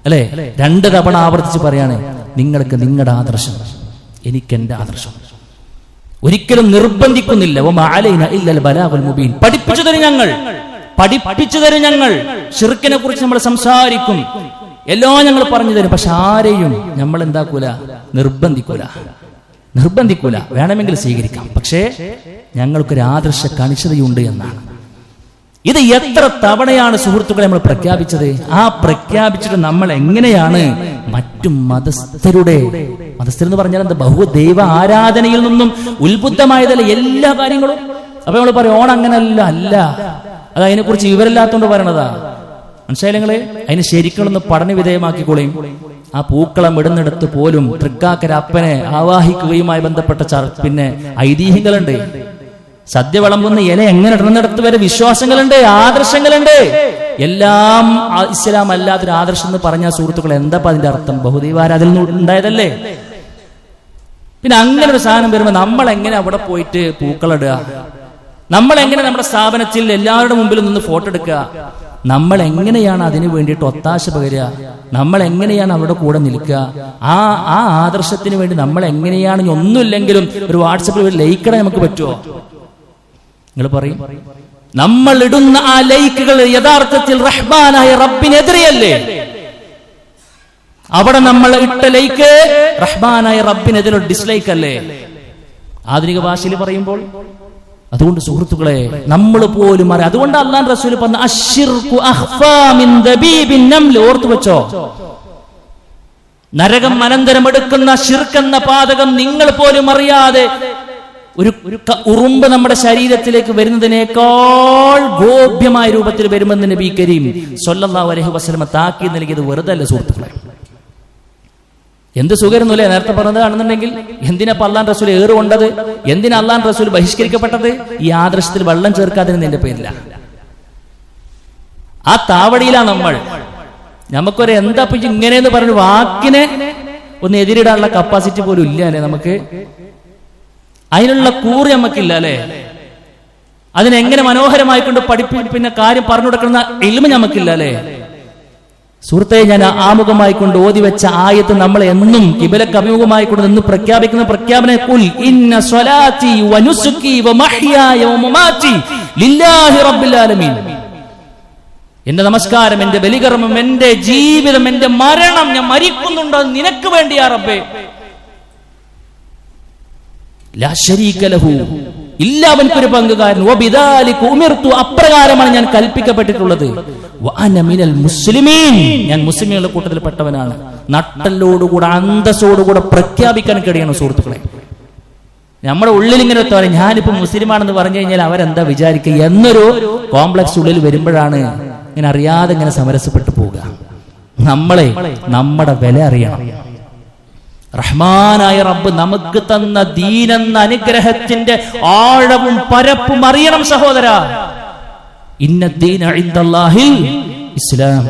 അല്ലെ? 2 തവണ ആവർത്തിച്ച് പറയാണ്, നിങ്ങൾക്ക് നിങ്ങളുടെ ആദർശം, എനിക്ക് എന്റെ ആദർശം. ഒരിക്കലും നിർബന്ധിക്കുന്നില്ല. പഠിപ്പിച്ചു തരും ഞങ്ങൾ. ശിർക്കിനെ കുറിച്ച് നമ്മൾ സംസാരിക്കും, എല്ലാം ഞങ്ങൾ പറഞ്ഞു തരും. പക്ഷെ ആരെയും നമ്മൾ എന്താക്കൂല, നിർബന്ധിക്കൂല. വേണമെങ്കിൽ സ്വീകരിക്കാം, പക്ഷേ ഞങ്ങൾക്കൊരു ആദർശ കണിശതയുണ്ട് എന്നാണ്. ഇത് എത്ര തവണയാണ് സുഹൃത്തുക്കളെ നമ്മൾ പ്രഖ്യാപിച്ചത്? ആ പ്രഖ്യാപിച്ചിട്ട് നമ്മൾ എങ്ങനെയാണ് മറ്റു മതസ്ഥരെന്ന് പറഞ്ഞാൽ എന്താ? ബഹുദൈവ ആരാധനയിൽ നിന്നും ഉത്ബുദ്ധമായതല്ല എല്ലാ കാര്യങ്ങളും. അപ്പൊ നമ്മൾ പറയും ഓണം അങ്ങനല്ല. അത് അതിനെക്കുറിച്ച് വിവരമില്ലാത്തോണ്ട് പറയണതാ. മനസ്സിലായി നിങ്ങളെ? അതിന് ശരിക്കുള്ളൊന്ന് പഠന വിധേയമാക്കിക്കൊള്ളും. ആ പൂക്കളം ഇടുന്നിടത്ത് പോലും തൃക്കാക്കര അപ്പനെ ആവാഹിക്കുകയുമായി ബന്ധപ്പെട്ട പിന്നെ ഐതിഹ്യങ്ങളുണ്ട്. സദ്യ വിളമ്പുന്ന ഇല എങ്ങനെ ഇടുന്നിടത്ത് വരെ വിശ്വാസങ്ങളുണ്ട്, ആദർശങ്ങളുണ്ട്. എല്ലാം ഇസ്ലാം അല്ലാത്തൊരു ആദർശം എന്ന് പറഞ്ഞ സുഹൃത്തുക്കൾ എന്താ അതിന്റെ അർത്ഥം? ബഹുദൈവാരാധന ഉണ്ടായതല്ലേ? പിന്നെ അങ്ങനെ ഒരു സാധനം വരുമ്പോൾ നമ്മൾ എങ്ങനെ അവിടെ പോയിട്ട് പൂക്കളിടുക? നമ്മൾ എങ്ങനെ നമ്മുടെ സ്ഥാപനത്തിൽ എല്ലാവരുടെ മുമ്പിൽ നിന്ന് ഫോട്ടോ എടുക്കുക? നമ്മൾ എങ്ങനെയാണ് അതിനു വേണ്ടിയിട്ട് ഒത്താശ പകരുക? നമ്മൾ എങ്ങനെയാണ് അവരുടെ കൂടെ നിൽക്കുക? ആ ആദർശത്തിന് വേണ്ടി നമ്മൾ എങ്ങനെയാണ്, ഒന്നുമില്ലെങ്കിലും ഒരു വാട്സപ്പിൽ ഒരു ലൈക്കിടാൻ നമുക്ക് പറ്റുമോ? നിങ്ങൾ പറയും. നമ്മൾ ഇടുന്ന ആ ലൈക്കുകൾ യഥാർത്ഥത്തിൽ റഹ്മാനായ റബ്ബിനെതിരെയല്ലേ? അവിടെ നമ്മൾ ഇട്ട ലൈക്ക് റഹ്മാനായ റബ്ബിനെതിരെ ഡിസ്ലൈക്ക് അല്ലേ ആധുനിക ഭാഷയിൽ പറയുമ്പോൾ? അതുകൊണ്ട് സുഹൃത്തുക്കളെ, നമ്മൾ പോലും അറിയാം. അതുകൊണ്ട് അല്ലാഹു റസൂൽ പറഞ്ഞു അശ്ശിർകു അഖ്ഫാ മിൻ ദബീബിൻ നംൽ. ഓർത്തു വെച്ചോ, നരകം അനന്തരം എടുക്കുന്ന ശിർക്ക് എന്ന പാതകം നിങ്ങൾ പോലും അറിയാതെ ഒരു ഉറുമ്പ് നമ്മുടെ ശരീരത്തിലേക്ക് വരുന്നതിനേക്കാൾ ഗോപ്യമായ രൂപത്തിൽ വരുമെന്ന് നബി കരീം സ്വല്ലല്ലാഹു അലൈഹി വസല്ലം താക്കീത് നൽകിയത് വെറുതെ അല്ല സുഹൃത്തുക്കളെ. എന്ത് സുഖമായിരുന്നു അല്ലേ നേരത്തെ പറഞ്ഞതാണെന്നുണ്ടെങ്കിൽ? എന്തിനാ അല്ലാഹു റസൂൽ ഏറുകൊണ്ടത്? എന്തിനാ അല്ലാഹു റസൂൽ ബഹിഷ്കരിക്കപ്പെട്ടത്? ഈ ആദർശത്തിൽ വെള്ളം ചേർക്കാതിരുന്നതിന്റെ പേരില്ല. ആ താവടിയിലാണ് നമ്മൾ. നമുക്കൊരു എന്താ ഇങ്ങനെയെന്ന് പറഞ്ഞ വാക്കിനെ ഒന്ന് എതിരിടാനുള്ള കപ്പാസിറ്റി പോലും ഇല്ല അല്ലെ നമുക്ക്? അതിനുള്ള കൂറ് നമുക്കില്ല അല്ലെ? അതിനെങ്ങനെ മനോഹരമായിക്കൊണ്ട് പിന്നെ കാര്യം പറഞ്ഞു കൊടുക്കുന്ന ഇൽമ നമുക്കില്ല അല്ലെ? സുഹൃത്തെ, ഞാൻ ആമുഖമായിക്കൊണ്ട് ഓതി വെച്ച ആയത്ത് നമ്മൾ എന്നും കിബിലക്ക് അഭിമുഖമായിക്കൊണ്ട് നിന്ന് പ്രഖ്യാപിക്കുന്ന പ്രഖ്യാപനം, ഖുൽ ഇന്ന സ്വലാത്തി വനുസുകി വമഹ്യായ വമമാതി ലില്ലാഹി റബ്ബിൽ ആലമീൻ. എന്റെ നമസ്കാരം, എന്റെ ബലികർമ്മം, എന്റെ ജീവിതം, എന്റെ മരണം, ഞാൻ മരിക്കുന്നുണ്ടോ നിനക്ക് വേണ്ടിയാ റബ്ബേ. ലാ ശരീക ലഹു, ഇല്ല അവൻക്കൊരു പങ്കുകാരൻ. വബിദാലിക ഉമിർതു, അപ്രകാരമാണ് ഞാൻ കൽപ്പിക്കപ്പെട്ടിട്ടുള്ളത്. വഅന മിനൽ മുസ്ലിമീൻ, ഞാൻ മുസ്ലിമീങ്ങളുടെ കൂട്ടത്തിൽപ്പെട്ടവനാണ്. നട്ടലോടുകൂടെ അന്തസ്സോടുകൂടെ പ്രഖ്യാപിക്കാൻ കഴിയണം സുഹൃത്തുക്കളെ. നമ്മുടെ ഉള്ളിൽ ഇങ്ങനെ തോന്നി ഞാനിപ്പോ മുസ്ലിമാണെന്ന് പറഞ്ഞു കഴിഞ്ഞാൽ അവരെന്താ വിചാരിക്കുക എന്നൊരു കോംപ്ലക്സ് ഉള്ളിൽ വരുമ്പോഴാണ് ഇങ്ങനെ അറിയാതെ ഇങ്ങനെ സമരസപ്പെട്ടു പോവുക. നമ്മുടെ വില അറിയണം. റഹ്മാനായ റബ്ബ് നമുക്ക് തന്ന ദീനെന്ന അനുഗ്രഹത്തിന്റെ ആഴവും പരപ്പും അറിയണം സഹോദര. ഇന്ന ദീന ഇൻദല്ലാഹിൽ ഇസ്ലാം,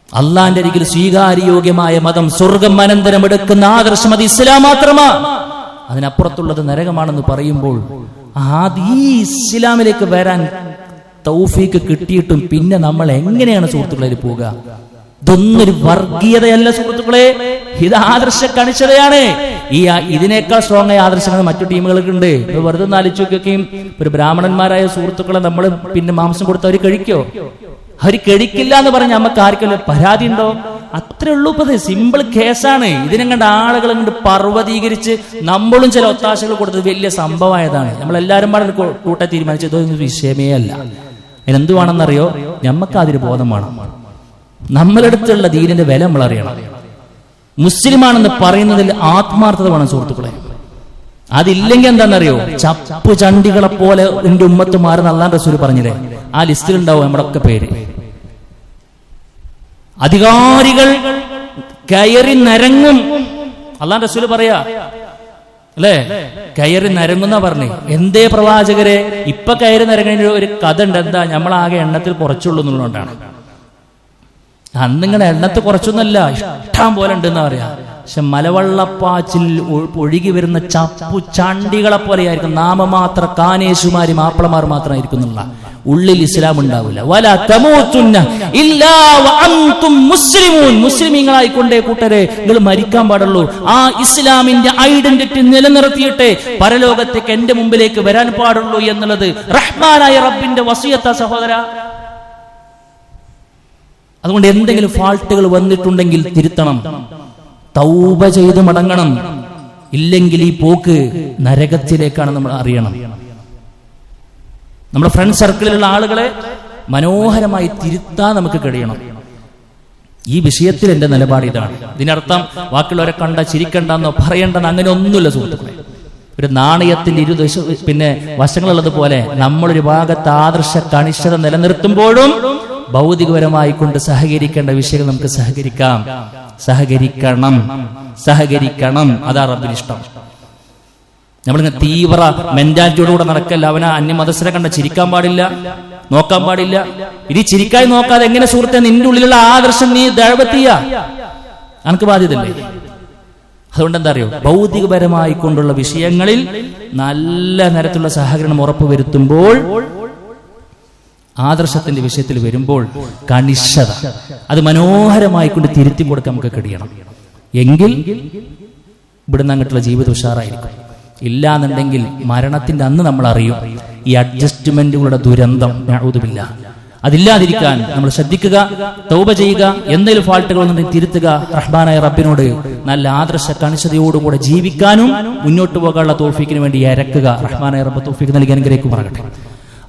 അള്ളാന്റെ അരികിൽ സ്വീകാര്യോഗ്യമായ മതം, സ്വർഗം അനന്തരം എടുക്കുന്ന ആദർശം അത് ഇസ്ലാം മാത്രമാണ്. അതിനപ്പുറത്തുള്ളത് നരകമാണെന്ന് പറയുമ്പോൾ ഈ ഇസ്ലാമിലേക്ക് വരാൻ തൗഫീക്ക് കിട്ടിയിട്ടും പിന്നെ നമ്മൾ എങ്ങനെയാണ് സുഹൃത്തുക്കളിൽ പോവുക? ഇതൊന്നൊരു വർഗീയതയല്ല സുഹൃത്തുക്കളെ, ഇത് ആദർശ കണിശതയാണ്. ഇതിനേക്കാൾ സ്ട്രോങ് ആയ ആദർശങ്ങൾ മറ്റു ടീമുകൾക്കുണ്ട്. ഇപ്പൊ വെറുതെ ആലോചിക്കുകയും ഒരു ബ്രാഹ്മണന്മാരായ സുഹൃത്തുക്കളെ നമ്മൾ പിന്നെ മാംസം കൊടുത്ത് അവർ കഴിക്കോ? അവർ കഴിക്കില്ല എന്ന് പറഞ്ഞ് നമുക്ക് ആർക്കും പരാതി ഉണ്ടോ? അത്രേ ഉള്ളൂ. ഇപ്പൊ സിമ്പിൾ കേസാണ്. ഇതിനെ കണ്ട് ആളുകൾ കണ്ട് പർവ്വതീകരിച്ച് നമ്മളും ചില ഒത്താശകൾ കൊടുത്തത് വലിയ സംഭവമായതാണ്. നമ്മളെല്ലാവരും പാടെ കൂട്ട തീരുമാനിച്ചത് ഇതൊന്നും വിഷയമേ അല്ല. അതിനെന്ത് വേണമെന്നറിയോ? നമുക്ക് അതിന് ബോധം വേണം. നമ്മളെടുത്തുള്ള ദീനിന്റെ വില നമ്മൾ അറിയണം. മുസ്ലിമാണെന്ന് പറയുന്നതിൽ ആത്മാർത്ഥത വേണം സുഹൃത്തുക്കളെ. അതില്ലെങ്കിൽ എന്താണെന്നറിയോ? ചപ്പു ചണ്ടികളെ പോലെ എന്റെ ഉമ്മത്ത് മാറുന്ന അല്ലാഹുവിന്റെ റസൂൽ പറഞ്ഞില്ലേ, ആ ലിസ്റ്റിലുണ്ടാവും നമ്മുടെ ഒക്കെ പേര്. അധികാരികൾ കയറി നരങ്ങും. അല്ലാഹുവിന്റെ റസൂൽ പറയാ അല്ലേ, കയറി നരങ്ങുന്ന പറഞ്ഞേ. എന്തേ പ്രവാചകരെ ഇപ്പൊ കയറി നരങ്ങുന്ന ഒരു കഥ ഉണ്ട്. എന്താ? നമ്മളാകെ എണ്ണത്തിൽ കുറച്ചുള്ളൂ എന്നുള്ളതുകൊണ്ടാണ്. അന്നിങ്ങനെ എണ്ണത്ത് കുറച്ചൊന്നല്ല, ഇഷ്ടം പോലെ ഉണ്ടെന്നാ പറയാ. പക്ഷെ മലവെള്ളപ്പാച്ചിൽ ഒഴുകി വരുന്ന ചപ്പു ചാണ്ടികളെ പോലെയായിരിക്കും. നാമമാത്ര കാനേശുമാരി മാപ്പിളമാർ മാത്രമായിരിക്കും എന്നുള്ള. ഉള്ളിൽ ഇസ്ലാം ഉണ്ടാവില്ല. വലാ തമൂതുന്ന ഇല്ലാ വഅൻതും മുസ്ലിമൂൻ. മുസ്ലിമീങ്ങളായിക്കൊണ്ടേ കൂട്ടരെ നിങ്ങൾ മരിക്കാൻ പാടുള്ളൂ. ആ ഇസ്ലാമിന്റെ ഐഡന്റിറ്റി നിലനിർത്തിയിട്ടേ പരലോകത്തേക്ക് എന്റെ മുമ്പിലേക്ക് വരാൻ പാടുള്ളൂ എന്നുള്ളത് റഹ്മാനായ റബ്ബിന്റെ വസിയത്ത സഹോദര. അതുകൊണ്ട് എന്തെങ്കിലും ഫാൾട്ടുകൾ വന്നിട്ടുണ്ടെങ്കിൽ തിരുത്തണം, തൗബ ചെയ്ത് മടങ്ങണം. ഇല്ലെങ്കിൽ ഈ പോക്ക് നരകത്തിലേക്കാണ് നമ്മൾ അറിയണം. നമ്മുടെ ഫ്രണ്ട് സർക്കിളിലുള്ള ആളുകളെ മനോഹരമായി തിരുത്താൻ നമുക്ക് കഴിയണം. ഈ വിഷയത്തിൽ എന്റെ നിലപാട് ഇതാണ്. ഇതിനർത്ഥം ബാക്കിയുള്ളവരെ കണ്ട ചിരിക്കണ്ടെന്നോ പറയണ്ടെന്നോ അങ്ങനെ ഒന്നുമില്ല സുഹൃത്തുക്കളെ. ഒരു നാണയത്തിന്റെ വശങ്ങളുള്ളതുപോലെ നമ്മളൊരു ഭാഗത്ത് ആദർശ കണിഷ്ഠത നിലനിർത്തുമ്പോഴും ഭൗതികപരമായി കൊണ്ട് സഹകരിക്കേണ്ട വിഷയങ്ങൾ നമുക്ക് സഹകരിക്കണം. അതാ റബ്ബിന് ഇഷ്ടം. നമ്മളിങ്ങനെ തീവ്ര മെന്റാലിറ്റിയോടുകൂടെ നടക്കല്ല. അവനെ അന്യമതസ്ഥരെ കണ്ട ചിരിക്കാൻ പാടില്ല, നോക്കാൻ പാടില്ല. ഇനി ചിരിക്കായി നോക്കാതെ എങ്ങനെ സുഹൃത്തെ നിന്റെ ഉള്ളിലുള്ള ആദർശം നീ ദഴവത്തിയ എനിക്ക് ബാധ്യതല്ലേ? അതുകൊണ്ട് എന്താ അറിയോ, ഭൗതികപരമായി കൊണ്ടുള്ള വിഷയങ്ങളിൽ നല്ല തരത്തിലുള്ള സഹകരണം ഉറപ്പുവരുത്തുമ്പോൾ, ആദർശത്തിന്റെ വിഷയത്തിൽ വരുമ്പോൾ കണിഷ്ഠത അത് മനോഹരമായി കൊണ്ട് തിരുത്തി കൊടുക്കാൻ നമുക്ക് കഴിയണം. എങ്കിൽ ഇവിടുന്ന് അങ്ങോട്ടുള്ള ജീവിതം ഉഷാറായിരിക്കും. ഇല്ലാന്നുണ്ടെങ്കിൽ മരണത്തിന്റെ അന്ന് നമ്മൾ അറിയും ഈ അഡ്ജസ്റ്റ്മെന്റുകളുടെ ദുരന്തം. നഊദുബില്ല. അതില്ലാതിരിക്കാൻ നമ്മൾ ശ്രദ്ധിക്കുക, തൗബ ചെയ്യുക, എന്തെങ്കിലും ഫാൾട്ടുകൾ ഉണ്ടെങ്കിൽ തിരുത്തുക, റഹ്മാനായ റബ്ബിനോട് നല്ല ആദർശ കണിശതയോടുകൂടെ ജീവിക്കാനും മുന്നോട്ട് പോകാനുള്ള തൗഫീക്കിന് വേണ്ടി ഇരക്കുക. റഹ്മാനായ റബ്ബ് തൗഫീക്ക് നൽകി അനുഗ്രഹിക്കുമാറാകട്ടെ.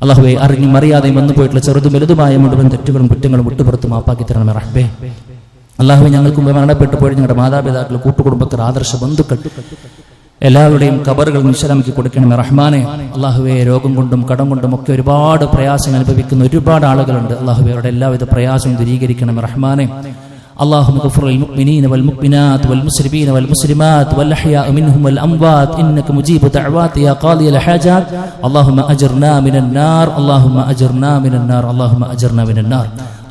അല്ലാഹുവേ, അറിഞ്ഞും അറിയാതെയും വന്നു പോയിട്ടുള്ള ചെറുതും വലുതുമായ മുഴുവൻ തെറ്റുകളും കുറ്റങ്ങളും വിട്ടുപുറത്ത് മാപ്പാക്കി തരണമേ റബ്ബേ. അല്ലാഹുവേ, ഞങ്ങൾക്ക് മുമ്പ് മരണപ്പെട്ടു പോയി ഞങ്ങളുടെ മാതാപിതാക്കൾ, കൂട്ടുകുടുംബക്കാർ, ആദർശ ബന്ധുക്കൾ എല്ലാവരുടെയും ഖബറുകൾ നിശ്ചലമാക്കി കൊടുക്കണമേ റഹ്മാനെ. അല്ലാഹുവേ, രോഗം കൊണ്ടും കടം കൊണ്ടും ഒക്കെ ഒരുപാട് പ്രയാസങ്ങൾ അനുഭവിക്കുന്ന ഒരുപാട് ആളുകളുണ്ട്. അല്ലാഹുവേ, അവരുടെ എല്ലാവിധ പ്രയാസവും ദൂരീകരിക്കണമേ റഹ്മാനെ. اللهم اغفر للمؤمنين والمؤمنات والمسلمين والمسلمات والأحياء منهم والأموات إنك مجيب دعوات يا قاضي الحاجات. اللهم أجرنا من النار، اللهم أجرنا من النار، اللهم أجرنا من النار.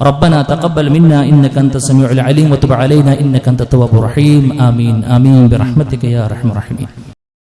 ربنا تقبل منا إنك أنت السميع العليم وتب علينا إنك أنت التواب الرحيم. آمين آمين برحمتك يا أرحم الراحمين.